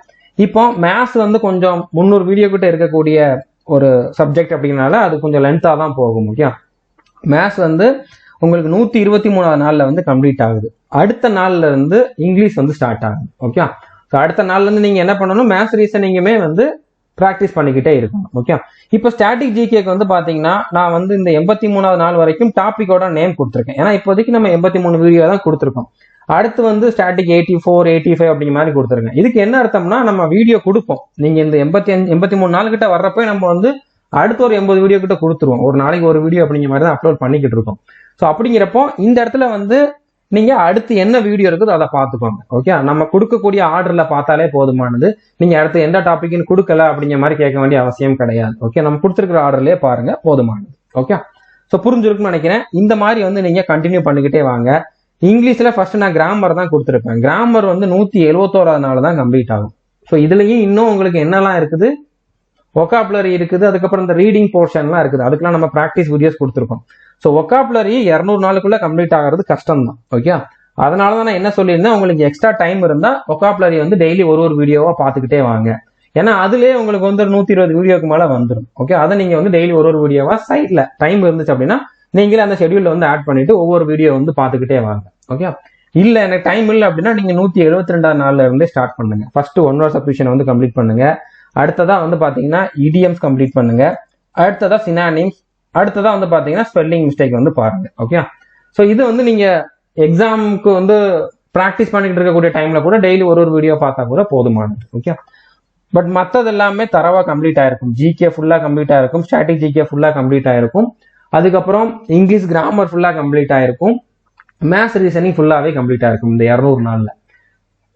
[SPEAKER 1] இப்போ மேத்ஸ் வந்து கொஞ்சம் 300 வீடியோ கிட்ட இருக்கக்கூடிய ஒரு சப்ஜெக்ட் அப்படிங்கிறனால அது கொஞ்சம் லென்த்தா தான் போகும். ஓகே, மேத்ஸ் வந்து உங்களுக்கு 123வது நாள்ல வந்து கம்ப்ளீட் ஆகுது. அடுத்த நாள்ல இருந்து இங்கிலீஷ் வந்து ஸ்டார்ட் ஆகுது. ஓகே, ஸோ அடுத்த நாள்ல இருந்து நீங்க என்ன பண்ணணும், மேத்ஸ் ரீசனிங்குமே வந்து ப்ராக்டிஸ் பண்ணிக்கிட்டே இருக்கணும். ஓகே, இப்போ ஸ்டாட்டிக் ஜிகேக்கு வந்து பாத்தீங்கன்னா நான் வந்து இந்த 83வது நாள் வரைக்கும் டாபிக்கோட நேம் கொடுத்துருக்கேன். ஏன்னா இப்போதைக்கு நம்ம 83 வீடியோ தான் கொடுத்துருக்கோம். அடுத்து வந்து ஸ்டாட்டிக் 84, 85 அப்படிங்கிற மாதிரி கொடுத்துருங்க. இதுக்கு என்ன அர்த்தம்னா நம்ம வீடியோ கொடுப்போம். நீங்க இந்த 83 நாள் கிட்ட வர்றப்ப நம்ம வந்து அடுத்து ஒரு 80 வீடியோ கிட்ட கொடுத்துருவோம். ஒரு நாளைக்கு ஒரு வீடியோ அப்படிங்கிற மாதிரி தான் அப்லோட் பண்ணிக்கிட்டு இருக்கோம். ஸோ அப்படிங்கிறப்போ இந்த இடத்துல வந்து நீங்க அடுத்து என்ன வீடியோ இருக்குதோ அதை பார்த்துக்கோங்க. ஓகே, நம்ம கொடுக்கக்கூடிய ஆர்டர்ல பார்த்தாலே போதுமானது. நீங்க அடுத்து எந்த டாபிக்னு கொடுக்கல அப்படிங்கிற மாதிரி கேட்க வேண்டிய அவசியம் கிடையாது. ஓகே, நம்ம கொடுத்துருக்கிற ஆர்டர்லயே பாருங்க, போதுமானது. ஓகே, ஸோ புரிஞ்சிருக்குன்னு நினைக்கிறேன். இந்த மாதிரி வந்து நீங்க கண்டினியூ பண்ணிக்கிட்டே வாங்க. இங்கிலீஷ்ல ஃபர்ஸ்ட் நான் கிராமர் தான் கொடுத்துருப்பேன். கிராமர் வந்து 171வது நாள் தான் கம்ப்ளீட் ஆகும். ஸோ இதுலயும் இன்னும் உங்களுக்கு என்னெல்லாம் இருக்குது, ஒகாபுலரி இருக்குது, அதுக்கப்புறம் இந்த ரீடிங் போர்ஷன்லாம் இருக்குது. அதுக்கெல்லாம் நம்ம ப்ராக்டிஸ் வீடியோஸ் கொடுத்துருக்கோம். ஸோ ஒகாபுலரி 200 நாளுக்குள்ள கம்ப்ளீட் ஆகிறது கஷ்டம் தான். ஓகே, அதனால தான் நான் என்ன சொல்லியிருந்தேன், உங்களுக்கு எக்ஸ்ட்ரா டைம் இருந்தா ஒகாபுலரி வந்து டெய்லி ஒரு வீடியோவா பார்த்துக்கிட்டே வாங்க. ஏன்னா அதுலயே உங்களுக்கு வந்து 120 வீடியோக்கு மேல வந்துடும். ஓகே, அதை நீங்க வந்து டெய்லி ஒரு வீடியோவா சைட்ல டைம் இருந்துச்சு அப்படின்னா நீங்களே அந்த ஷெட்யூல்ல வந்து ஆட் பண்ணிட்டு ஒவ்வொரு வீடியோ வந்து பார்த்துக்கிட்டே வாங்க. ஓகே, இல்ல எனக்கு டைம் இல்லை அப்படின்னா நீங்க 172வது நாள்ல இருந்தே ஸ்டார்ட் பண்ணுங்க. ஃபர்ஸ்ட் 1 hour சப்ஸ்டியூஷன் வந்து கம்ப்ளீட் பண்ணுங்க. அடுத்ததா வந்து பாத்தீங்கன்னா இடியம்ஸ் கம்ப்ளீட் பண்ணுங்க. அடுத்ததா சினானிம்ஸ், அடுத்ததா வந்து பாத்தீங்கன்னா ஸ்பெல்லிங் மிஸ்டேக் வந்து பாருங்க. ஓகே, ஸோ இது வந்து நீங்க எக்ஸாமுக்கு வந்து ப்ராக்டிஸ் பண்ணிட்டு இருக்கக்கூடிய டைம்ல கூட டெய்லி ஒரு வீடியோ பார்த்தா கூட போதுமானது. ஓகே, பட் மற்றது எல்லாமே தரவா கம்ப்ளீட் ஆயிருக்கும். ஜிகே ஃபுல்லா கம்ப்ளீட் ஆயிருக்கும். ஸ்டாட்டிக் ஜிகே ஃபுல்லா கம்ப்ளீட் ஆயிருக்கும். அதுக்கப்புறம் இங்கிலீஷ் கிராமர் ஃபுல்லா கம்ப்ளீட் ஆயிருக்கும். மேத்ஸ் ரீசனிங் ஃபுல்லாவே கம்ப்ளீட் ஆயிருக்கும் இந்த 200 நாள்ல.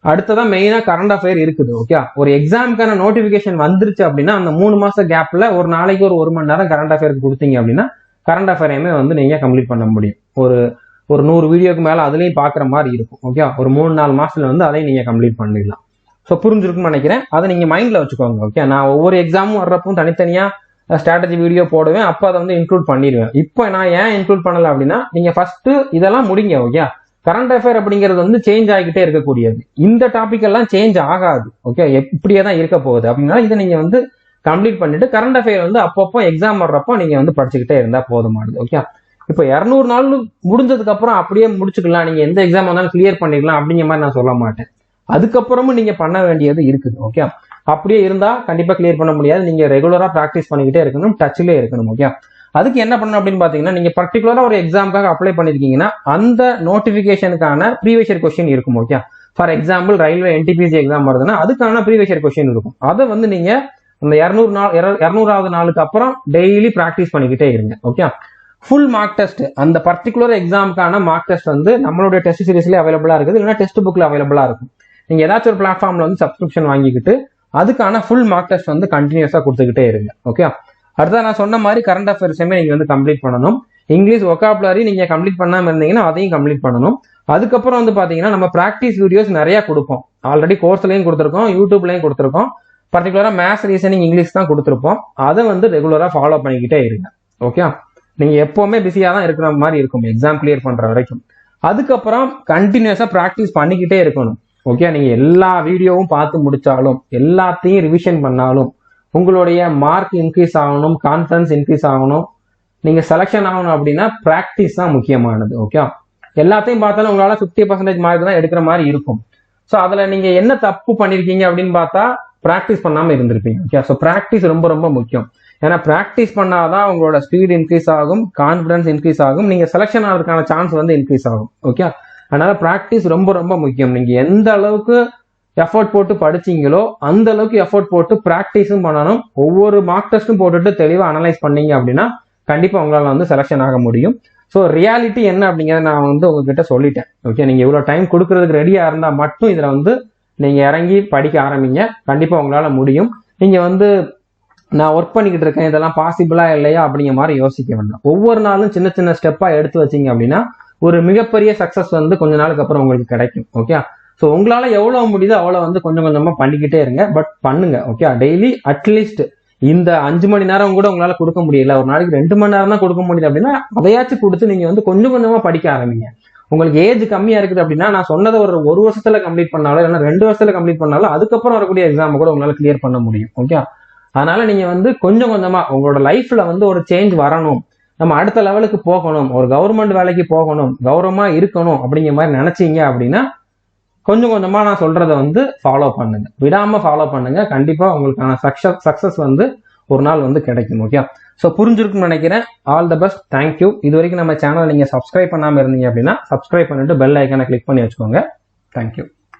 [SPEAKER 1] அடுத்ததான் மெயினா கரண்ட் அஃபேர் இருக்குது. ஓகே, ஒரு எக்ஸாமுக்கான நோட்டிபிகேஷன் வந்துருச்சு அப்படின்னா அந்த 3 மாச கேப்ல ஒரு நாளைக்கு ஒரு மணி நேரம் கரண்ட் அஃபேருக்கு கொடுத்தீங்க அப்படின்னா கரண்ட் அஃபேரையுமே வந்து நீங்க கம்ப்ளீட் பண்ண முடியும். ஒரு 100 வீடியோக்கு மேல அதுலயும் பாக்குற மாதிரி இருக்கும். ஓகே, ஒரு 3-4 மாசத்துல வந்து அதையும் நீங்க கம்ப்ளீட் பண்ணிடலாம். ஸோ புரிஞ்சிருக்குன்னு நினைக்கிறேன். அதை நீங்க மைண்ட்ல வச்சுக்கோங்க. ஓகே, நான் ஒவ்வொரு எக்ஸாமும் வர்றப்பவும் தனித்தனியா ஸ்ட்ராட்டஜி வீடியோ போடுவேன். அப்போ அதை வந்து இன்க்ளூட் பண்ணிடுவேன். இப்போ நான் ஏன் இன்க்ளூட் பண்ணல அப்படின்னா நீங்க ஃபர்ஸ்ட் இதெல்லாம் முடிங்க. ஓகே, கரண்ட் அஃபேர் அப்படிங்கிறது வந்து சேஞ்ச் ஆகிக்கிட்டே இருக்கக்கூடியது. இந்த டாபிக் எல்லாம் சேஞ்ச் ஆகாது. ஓகே, இப்படியே தான் இருக்க போகுது. அப்படின்னா இதை நீங்க வந்து கம்ப்ளீட் பண்ணிட்டு கரண்ட் அஃபேர் வந்து அப்பப்போ எக்ஸாம் வர்றப்போ நீங்க வந்து படிச்சுக்கிட்டே இருந்தா போதுமானது. ஓகே, இப்போ 200 நாள் முடிஞ்சதுக்கு அப்புறம் அப்படியே முடிச்சுக்கலாம், நீங்க எந்த எக்ஸாம் வந்தாலும் கிளியர் பண்ணிடலாம் அப்படிங்கிற மாதிரி நான் சொல்ல மாட்டேன். அதுக்கப்புறமும் நீங்க பண்ண வேண்டியது இருக்குது. ஓகே, அப்படியே இருந்தா கண்டிப்பா கிளியர் பண்ண முடியாது. நீங்க ரெகுலரா ப்ராக்டிஸ் பண்ணிக்கிட்டே இருக்கணும், டச்லயே இருக்கணும். ஓகே, அதுக்கு என்ன பண்ணணும் அப்படின்னு பாத்தீங்கன்னா நீங்க பர்டிகுலரா ஒரு எக்ஸாமுக்காக அப்ளை பண்ணிருக்கீங்கன்னா அந்த நோட்டிபிகேஷனுக்கான ப்ரீவியஸ் இயர் கொஸ்டின் இருக்கும். Okay, for example railway NTPC exam வருதுன்னா அதுக்கான ப்ரீவியஸ் இயர் கொஸ்டின் இருக்கும். அதை வந்து நீங்க அந்த 200வது நாளுக்கு அப்புறம் டெய்லி ப்ராக்டிஸ் பண்ணிக்கிட்டே இருங்க. ஓகே, ஃபுல் மார்க் டெஸ்ட், அந்த பர்டிகுலர் எக்ஸாமுக்கான மார்க் டெஸ்ட் வந்து நம்மளுடைய டெஸ்ட் சீரிஸ்ல அவைலபிளா இருக்குது, இல்லைன்னா டெஸ்ட் புக்ல அவைலபிளா இருக்கும். நீங்க ஏதாச்சும் ஒரு பிளாட்ஃபார்ம்ல வந்து சப்ஸ்கிரிப்ஷன் வாங்கிக்கிட்டு அதுக்கான ஃபுல் மார்க் டெஸ்ட் வந்து கண்டினியூஸா கொடுத்துக்கிட்டே இருங்க. ஓகே, அடுத்தது நான் சொன்ன மாதிரி கரண்ட் அஃபேர்ஸுமே நீங்க வந்து கம்ப்ளீட் பண்ணணும். இங்கிலீஷ் ஒகாபுலரி நீங்க கம்ப்ளீட் பண்ணாம இருந்தீங்கன்னா அதையும் கம்ப்ளீட் பண்ணணும். அதுக்கப்புறம் வந்து பாத்தீங்கன்னா நம்ம ப்ராக்டிஸ் வீடியோஸ் நிறைய கொடுப்போம். ஆல்ரெடி கோர்ஸ்லயும் கொடுத்துருக்கோம், யூடியூப்லயும் கொடுத்துருக்கோம். பர்டிகுலரா மேத்ஸ் ரீசனிங் இங்கிலீஷ் தான் கொடுத்துருப்போம். அதை வந்து ரெகுலரா ஃபாலோ பண்ணிக்கிட்டே இருங்க. ஓகே, நீங்க எப்பவுமே பிஸியா தான் இருக்கிற மாதிரி இருக்கும் எக்ஸாம் கிளியர் பண்ற வரைக்கும். அதுக்கப்புறம் கண்டினியூஸா ப்ராக்டிஸ் பண்ணிக்கிட்டே இருக்கணும். ஓகே, நீங்க எல்லா வீடியோவும் பார்த்து முடிச்சாலும் எல்லாத்தையும் ரிவிஷன் பண்ணாலும் உங்களுடைய மார்க் இன்க்ரீஸ் ஆகணும், கான்ஃபிடன்ஸ் இன்க்ரீஸ் ஆகணும், நீங்க செலக்ஷன் ஆகணும் அப்படின்னா பிராக்டிஸ் தான் முக்கியமானது. ஓகே, எல்லாத்தையும் பார்த்தாலும் உங்களால 50% மார்க் தான் எடுக்கிற மாதிரி இருக்கும். ஸோ அதுல நீங்க என்ன தப்பு பண்ணிருக்கீங்க அப்படின்னு பார்த்தா பிராக்டிஸ் பண்ணாம இருந்திருப்பீங்க. ஓகே, ஸோ பிராக்டிஸ் ரொம்ப ரொம்ப முக்கியம். ஏன்னா ப்ராக்டிஸ் பண்ணாதான் உங்களோட ஸ்பீட் இன்க்ரீஸ் ஆகும், கான்ஃபிடன்ஸ் இன்க்ரீஸ் ஆகும், நீங்க செலக்ஷன் ஆகிறதுக்கான சான்ஸ் வந்து இன்க்ரீஸ் ஆகும். ஓகே, அதனால ப்ராக்டிஸ் ரொம்ப ரொம்ப முக்கியம். நீங்க எந்த அளவுக்கு எஃபோர்ட் போட்டு படிச்சீங்களோ அந்த அளவுக்கு எஃபோர்ட் போட்டு ப்ராக்டிஸும் பண்ணணும். ஒவ்வொரு மார்க் டெஸ்ட்டும் போட்டுட்டு தெளிவாக அனலைஸ் பண்ணீங்க அப்படின்னா கண்டிப்பா உங்களால வந்து செலக்ஷன் ஆக முடியும். ஸோ ரியாலிட்டி என்ன அப்படிங்கிறத நான் வந்து உங்ககிட்ட சொல்லிட்டேன். ஓகே, நீங்க இவ்வளவு டைம் கொடுக்கறதுக்கு ரெடியா இருந்தா மட்டும் இதுல வந்து நீங்க இறங்கி படிக்க ஆரம்பிங்க. கண்டிப்பா உங்களால முடியும். நீங்க வந்து நான் ஒர்க் பண்ணிக்கிட்டு இருக்கேன், இதெல்லாம் பாசிபிளா இல்லையா அப்படிங்கிற மாதிரி யோசிக்க வேண்டாம். ஒவ்வொரு நாளும் சின்ன சின்ன ஸ்டெப்பா எடுத்து வச்சீங்க அப்படின்னா ஒரு மிகப்பெரிய சக்சஸ் வந்து கொஞ்ச நாளுக்கு அப்புறம் உங்களுக்கு கிடைக்கும். ஓகே, ஸோ உங்களால எவ்வளவு முடியுதோ அவ்வளோ வந்து கொஞ்சம் கொஞ்சமா பண்ணிக்கிட்டே இருங்க. பட் பண்ணுங்க. ஓகே, டெய்லி அட்லீஸ்ட் இந்த 5 மணி நேரம் கூட உங்களால கொடுக்க முடியல, ஒரு நாளைக்கு 2 மணி நேரம் தான் கொடுக்க முடியுது அப்படின்னா அதையாச்சும் கொடுத்து நீங்க வந்து கொஞ்சம் கொஞ்சமா படிக்க ஆரம்பிங்க. உங்களுக்கு ஏஜ் கம்மியா இருக்குது அப்படின்னா நான் சொன்னதை ஒரு வருஷத்துல கம்ப்ளீட் பண்ணாலும் இல்லைன்னா 2 வருஷத்துல கம்ப்ளீட் பண்ணாலும் அதுக்கப்புறம் வரக்கூடிய எக்ஸாம் கூட உங்களால கிளியர் பண்ண முடியும். ஓகே, அதனால நீங்க வந்து கொஞ்சம் கொஞ்சமா உங்களோட லைஃப்ல வந்து ஒரு சேஞ்ச் வரணும், நம்ம அடுத்த லெவலுக்கு போகணும், ஒரு கவர்மெண்ட் வேலைக்கு போகணும், கௌரவமா இருக்கணும் அப்படிங்கிற மாதிரி நினைச்சீங்க அப்படின்னா கொஞ்சம் கொஞ்சமா நான் சொல்றதை வந்து ஃபாலோ பண்ணுங்க, விடாம ஃபாலோ பண்ணுங்க. கண்டிப்பா உங்களுக்கான சக்சஸ் வந்து ஒரு நாள் வந்து கிடைக்கும். ஓகே, ஸோ புரிஞ்சிருக்குன்னு நினைக்கிறேன். All the best, thank you. இது வரைக்கும் நம்ம சேனல் நீங்க சப்ஸ்கிரைப் பண்ணாம இருந்தீங்க அப்படின்னா சப்ஸ்கிரைப் பண்ணிட்டு பெல் ஐக்கானை கிளிக் பண்ணி வச்சுக்கோங்க. தேங்க்யூ.